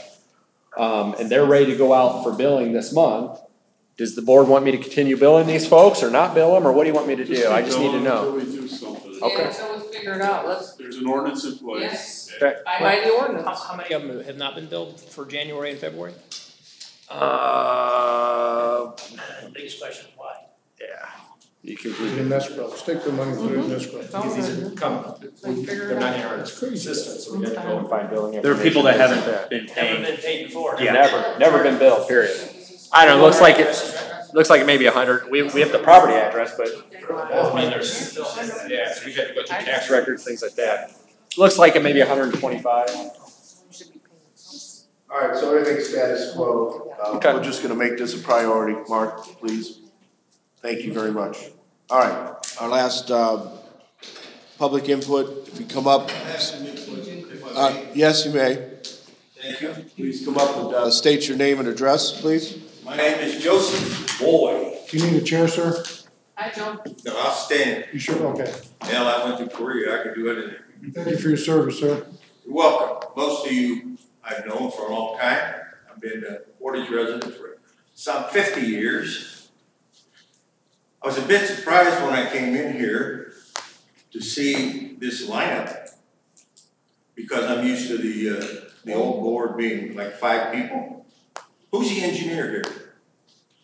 and they're ready to go out for billing this month. Does the board want me to continue billing these folks or not bill them, or what do you want me to do? I just need to know. Until we do something. Okay. Yeah, until we figure it out, There's an ordinance in place. Yes. Okay. I buy the ordinance. How many of them have not been billed for January and February? Uh, Biggest question is why? yeah. You can Put it in escrow, take the money, put it in escrow. Because these are they're not in our system, so we gotta go and find billing. There are people that haven't been Never paying. been paid before. Yeah, never been billed, period. I don't know, looks like it may be 100, we have the property address, but, I mean, there's, yeah, so we had to go through tax records, things like that. Looks like it may be 125. All right, so everything's status quo. Okay. We're just gonna make this a priority. Mark, please. Thank you very much. All right, our last, public input, if you come up. Yes, you may. Thank you. Please come up and, state your name and address, please. My name is Joseph Boyd. Do you need a chair, sir? Hi, Joe. No, I'll stand. You sure? Okay. Hell, I went to Korea, I could do it in there. Thank you for your service, sir. You're welcome. Most of you I've known for a long time. I've been a Portage resident for some 50 years. I was a bit surprised when I came in here to see this lineup because I'm used to the old board being like 5 people. Who's the engineer here?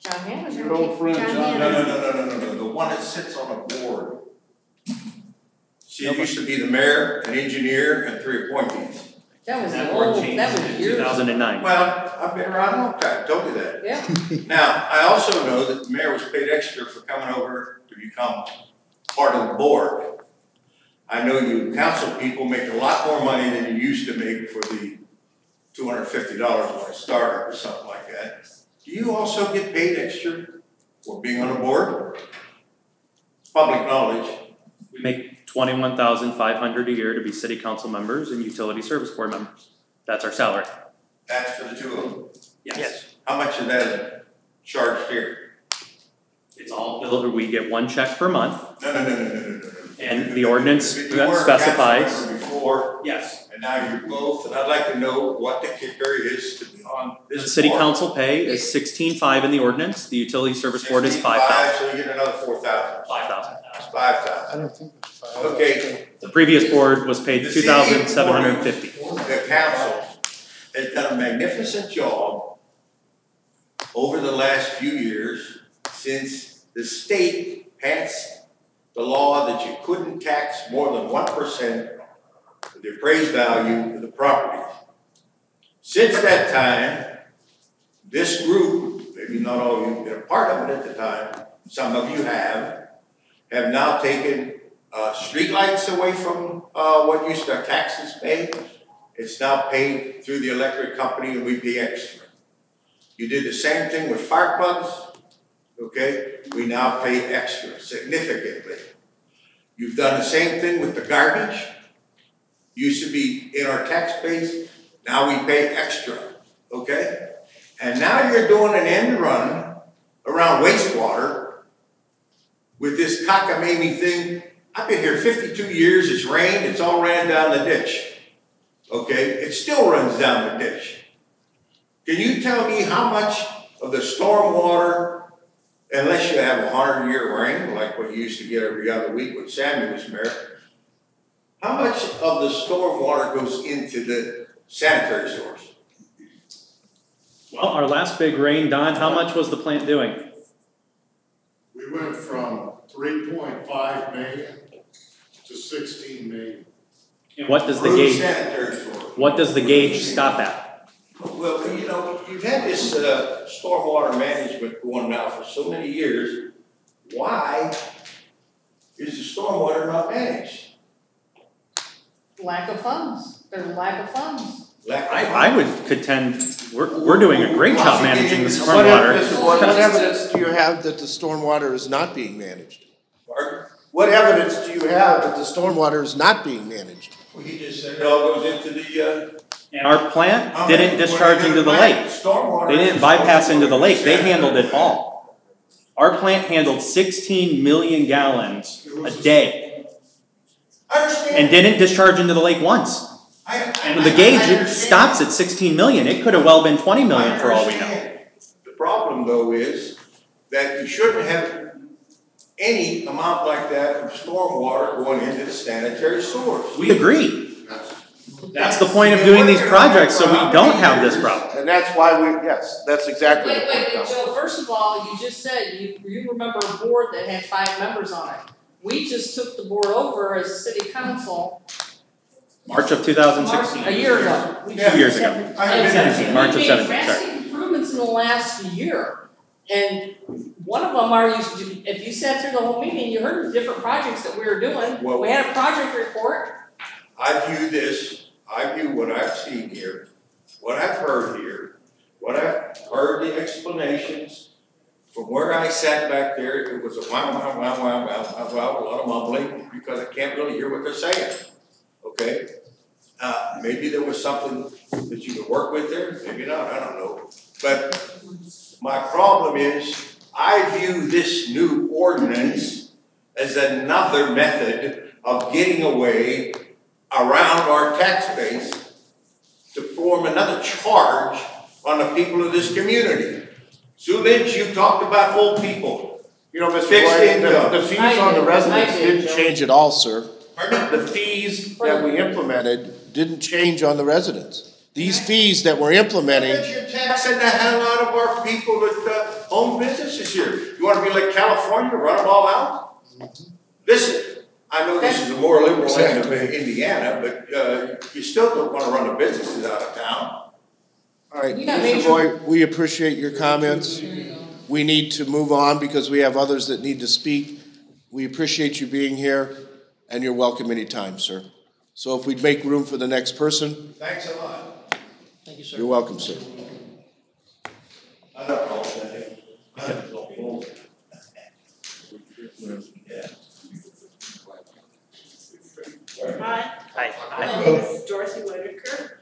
John Hammond. Your old friend, John. No. The one that sits on the board. See, it used to be the mayor, an engineer, and 3 appointees. That was years. 2009. Well, I've been around a long time, told you that. Yeah. Now, I also know that the mayor was paid extra for coming over to become part of the board. I know you council people make a lot more money than you used to make for the $250 when I started or something like that. Do you also get paid extra for being on the board? Public knowledge. We make $21,500 a year to be city council members and utility service board members. That's our salary. That's for the 2 of them? Yes. How much of that is charged here? It's all billed. We get 1 check per month. No. And the ordinance You were a specifies. council member before. Yes. And now you're both, and I'd like to know what the kicker is to be on this The city board. council council pay is $16,500 in the ordinance. The utility service board is $5,000. So you get another 4,000. 5,000. 5,000. I don't think it's 5. Okay. The previous board was paid The city $2,750. The council has done a magnificent job over the last few years since the state passed the law that you couldn't tax more than 1% of the appraised value of the property. Since that time, this group, maybe not all of you been a part of it at the time, some of you have now taken streetlights away from what used to our taxes pay. It's now paid through the electric company and we pay extra. You did the same thing with fire plugs, okay? We now pay extra significantly. You've done the same thing with the garbage. Used to be in our tax base, now we pay extra, okay? And now you're doing an end run around wastewater with this cockamamie thing. I've been here 52 years, it's rained, it's all ran down the ditch, okay? It still runs down the ditch. Can you tell me how much of the storm water, unless you have a 100-year rain, like what you used to get every other week when Sammy was mayor, how much of the storm water goes into the sanitary stores? Well, our last big rain, Don, how much was the plant doing? We went from 3.5 million to 16 million. What does the gauge? What does the gauge stop at? Well, you know, you've had this stormwater management going now for so many years. Why is the stormwater not managed? Lack of funds. There's lack of funds. I would contend we're doing a great job managing the stormwater. What evidence do you have that the stormwater is not being managed? Pardon? What evidence do you have that the stormwater is not being managed? Well, he just said it all goes into the, And our plant didn't discharge into the lake. They didn't bypass into the lake. They handled it all. Our plant handled 16 million gallons a day and didn't discharge into the lake once. And the gauge stops at 16 million. It could have well been 20 million for all we know. The problem though is that you shouldn't have any amount like that of stormwater going into the sanitary sewers. We agree. That's the point of doing these projects, so we don't have this problem. And that's why yes, that's exactly the point. Wait, Joe, first of all, you just said, you remember a board that had 5 members on it. We just took the board over as a city council. March of 2016. A year ago. 2 years ago. March of 17, We made sorry. drastic improvements in the last year. And one of them are, if you sat through the whole meeting, you heard the different projects that we were doing. Well, we had a project report. I view what I've seen here, what I've heard here, what I've heard the explanations. From where I sat back there, it was a wow, wow, wow, wow, wow, wow, a lot of mumbling because I can't really hear what they're saying. Okay? Maybe there was something that you could work with there, maybe not, I don't know. But my problem is, I view this new ordinance as another method of getting away around our tax base to form another charge on the people of this community. Sue Lynch, you talked about old people. You know, Mr. Fixed White, income. the fees on the residents didn't change at all, sir. Pardon? The fees that we implemented didn't change on the residents. These fees that we're implementing. But you're taxing the hell out of our people that own businesses here. You want to be like California, run them all out? Listen, I know this is a more liberal end of Indiana, but you still don't want to run the businesses out of town. All right, Mr. Boyd, we appreciate your comments. We need to move on because we have others that need to speak. We appreciate you being here, and you're welcome anytime, sir. So if we'd make room for the next person. Thanks a lot. Thank you, sir. You're welcome, sir. I don't know. Hi. Hi. My name is Dorothy Whitaker.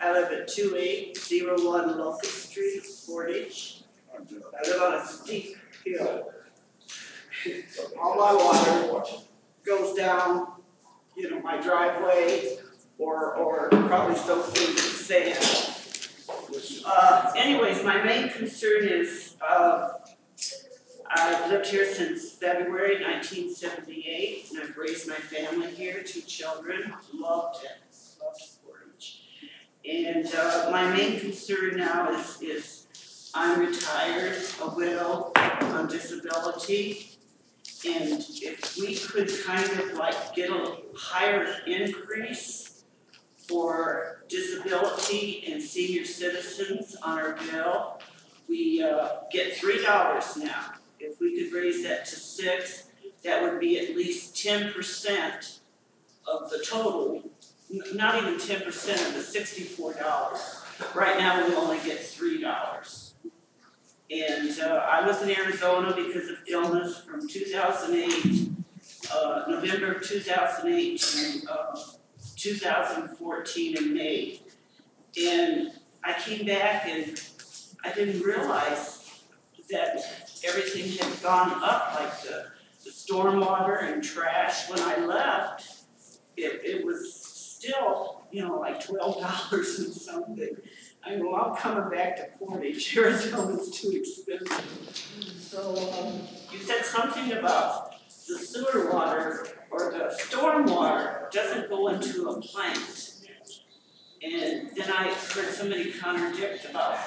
I live at 2801 Locust Street, Portage. I live on a steep hill. All my water goes down, my driveway or probably soaks into the sand. Anyways, my main concern is I've lived here since February 1978, and I've raised my family here, 2 children, loved it, loved Portage. And my main concern now is I'm retired, a widow, on disability, and if we could kind of like get a higher increase for disability and senior citizens on our bill, we get $3 now. If we could raise that to 6, that would be at least 10% of the total, not even 10% of the $64. Right now we only get $3. And I was in Arizona because of illness from 2008, November of 2008 to 2014 in May. And I came back and I didn't realize that everything had gone up, like the stormwater and trash. When I left, it was still, like $12 and something. I know I'm coming back to Portage. Arizona's too expensive. So you said something about the sewer water or the storm water doesn't go into a plant. And then I heard somebody contradict about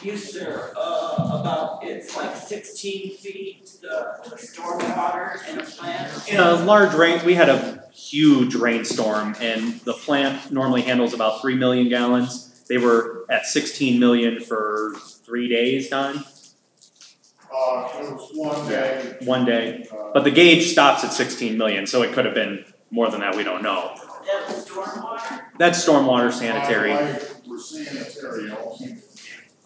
you, sir, about it's like 16 feet, the storm water in a plant. In a large rain, we had a huge rainstorm, and the plant normally handles about 3 million gallons. They were at 16 million for 3 days, Don? It was 1 day. 1 day. But the gauge stops at 16 million, so it could have been more than that, we don't know. That was stormwater? That's stormwater sanitary. We're sanitary also.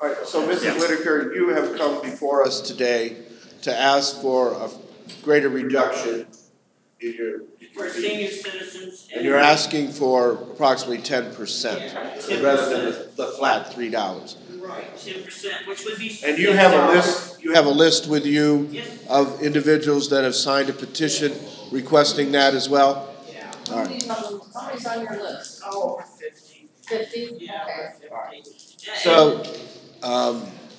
All right, so Mrs. Whitaker, you have come before us today to ask for a greater reduction in your For senior citizens. and you're asking for approximately 10%, rather than the flat $3. Right, 10%, which would be $6. And you have a list. You have a list with you Yes. of individuals that have signed a petition requesting that as well. Yeah. All right. How many's on your list? Oh, over 50. 50? Yeah, Okay. over 50. So,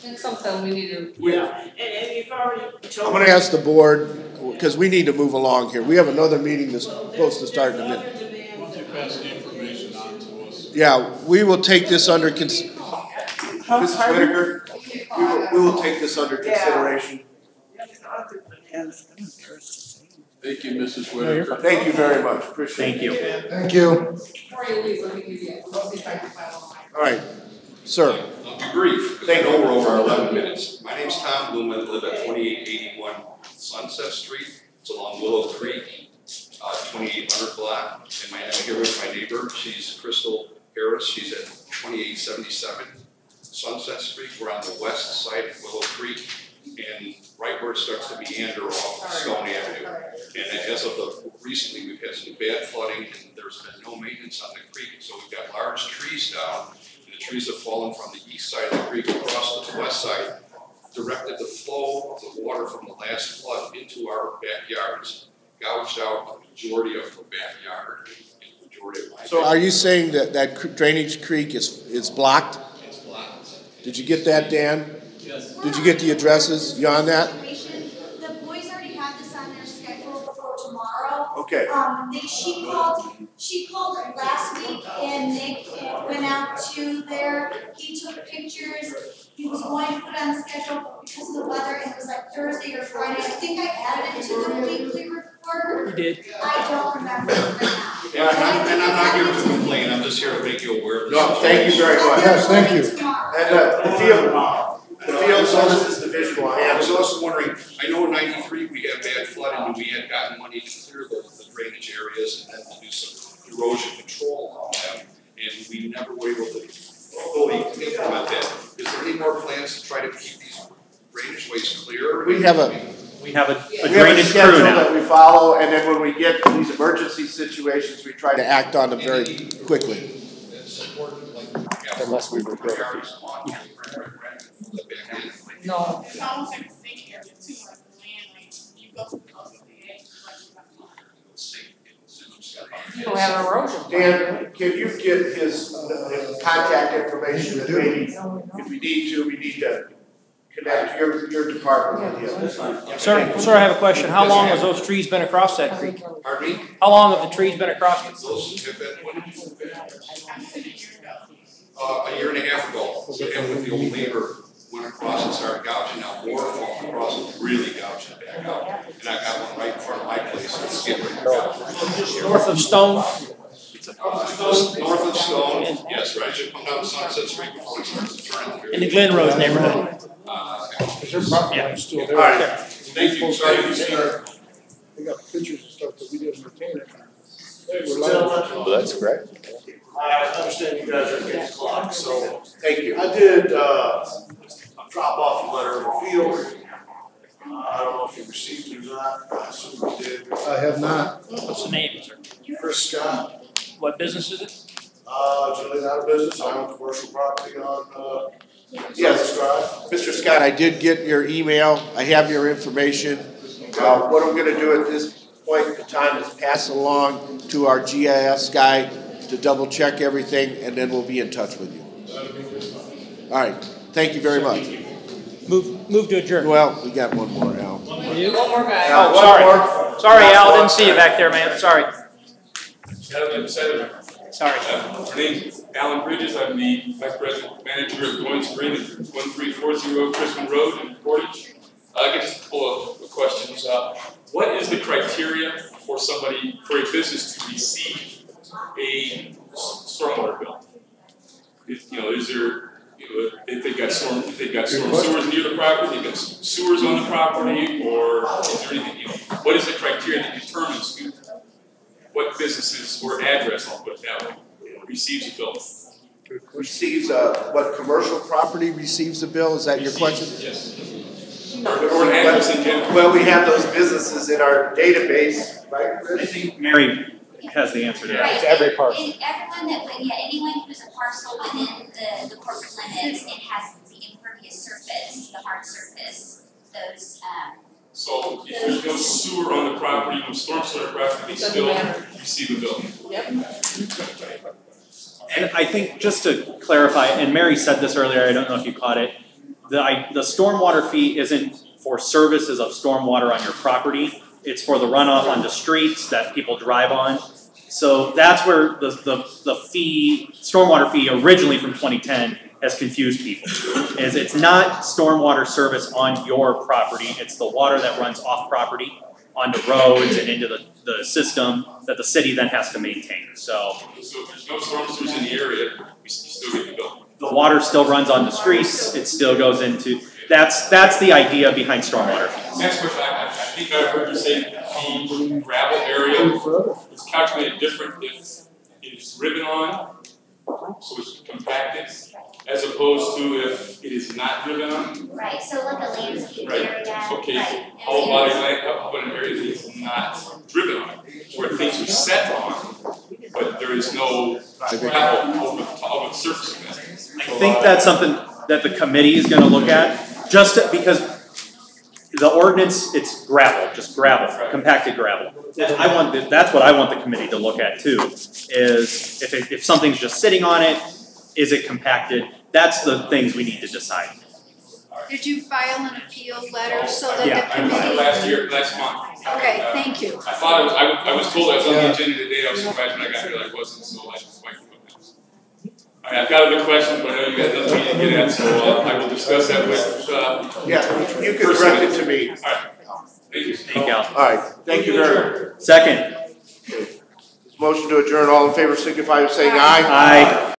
That's something we need to. Yeah, and you've already told. I'm going to ask the board, because we need to move along here. We have another meeting that's supposed to start in a minute. Once you pass the information on to us. Yeah, we will take this under Mrs. Whitaker, we will take this under consideration. Thank you, Mrs. Whitaker. Thank you very much, appreciate it. Thank you. Thank you. Before you leave, let me give you, let's see if I can find one. All right, sir. I'll be brief, because I know we're over our 11 minutes. My name's Tom Bloom, I live at 2881 Sunset Street. It's along Willow Creek, 2800 block. And I'm here with my neighbor, she's Crystal Harris. She's at 2877 Sunset Street. We're on the west side of Willow Creek, and right where it starts to meander off Stone Avenue. And as of recently, we've had some bad flooding, and there's been no maintenance on the creek. So we've got large trees down, and the trees have fallen from the east side of the creek across to the west side, directed the flow of the water from the last flood into our backyards, gouged out the majority of the backyard, and the majority of my So are you saying that that drainage creek is blocked? It's blocked. Did you get that, Dan? Yes. Did you get the addresses? You on that? The boys already have this on their schedule for tomorrow. Okay. She called last week, and Nick went out to there. He took pictures. He was going to put on the schedule, but because of the weather, and it was like Thursday or Friday. I think I added it to the weekly report. You did. I don't remember right now. Yeah, and I'm not here to complain, I'm just here to make you aware of this. No, thank you very much. Yes, thank you. And the field services division will I handle was it. also wondering, I know in '93 we had bad flooding and we had gotten money to clear the drainage areas and then to do some erosion control on them. And we never were able to fully implement that. Is there any more plans to try to keep these drainage ways clear? We have a drainage crew schedule now. that we follow, and then when we get these emergency situations, we try to act on them very quickly. Unless we repair it. No. It's almost like a sink area too, like the land, like you go to the coast of the edge, You don't have an erosion. Dan, can you get his contact information, and maybe if we need to, we need to connect your department with him. Sir, I have a question. How long has those trees been across that creek? Pardon me? How long have the trees been across it? Those have been, when did you been? A year and a half ago, and with the old neighbor, went across and started gouging out water falling across and really gouging it back out. And I got one right in front of my place, and it's getting ready to gouge. North of Stone? North of Stone, yes, right, you come down Sunset Street before it starts to turn into. In the Glen Rose neighborhood? Yeah. Still there. All right, thank you, sorry to be here. They got pictures and stuff, but we didn't retain it. Well, that's great. I understand you guys are getting clocked, so. Thank you. I did, drop off a letter in the field. I don't know if you received it or not, I assume you did. I have not. What's the name, sir? Chris Scott, What business is it? it's really not a business, I own commercial property on, Yes, Drive. Mr. Scott, I did get your email. I have your information. What I'm gonna do at this point in time is pass along to our GIS guy to double check everything, and then we'll be in touch with you. All right, thank you very much. Move to adjourn. Well, we got one more, Al. One more guy. Oh, sorry. Sorry, Al, didn't see you back there, man, sorry. Sorry. My name's Alan Bridges. I'm the Vice President Manager of Going Spring at 1340 Crispin Road in Portage. I got just a couple of questions. What is the criteria for a business to receive a stormwater bill? Is there, if they've got storm sewers near the property, they've got sewers on the property, or is there anything, what is the criteria that determines what businesses or address, I'll put it that way, receives a bill? Receives, what commercial property receives a bill? Is that your question? Yes. Or an address in general. Well, we have those businesses in our database, right, Chris? I think Mary has the answer to that. Right. It's every parcel. And everyone anyone who's a parcel within the corporate limits, it has the impervious surface, the hard surface, those, So if there's no sewer on the property, no storm sewer on the property, they still receive a bill. Yep. And I think just to clarify, and Mary said this earlier, I don't know if you caught it, the stormwater fee isn't for services of stormwater on your property. It's for the runoff onto streets that people drive on. So that's where the fee, stormwater fee originally from 2010 has confused people. Is it's not stormwater service on your property, it's the water that runs off property onto roads and into the system that the city then has to maintain. So if there's no storm sewers in the area, we still get the bill. the water still runs on the streets, it still goes into, that's the idea behind stormwater. Next question, I think I heard you say the gravel area is calculated different if it is ribbon on, so it's compacted, as opposed to if it is not ribbon on? Right, so like a landscape Right. area. Okay, Right. how about an area that is not driven on, where things are set on, but there is no gravel over the top of the surface of that? I think that's something that the committee is gonna look at, just because the ordinance, it's gravel, just gravel, compacted gravel. That's what I want the committee to look at too, is if something's just sitting on it, is it compacted? That's the things we need to decide. Did you file an appeal letter so that Yeah. the committee? Last month. Okay, thank you. I thought I was told I was on the agenda today, I was surprised when I got here, I wasn't, so I just went with that. All right, I've got other questions, but I know you got another meeting to get at, so I will discuss that with, Yeah, you can direct it to me. All right, thank you. Thank you. All right, thank you very much. Second. Motion to adjourn, all in favor signify by saying aye. Aye.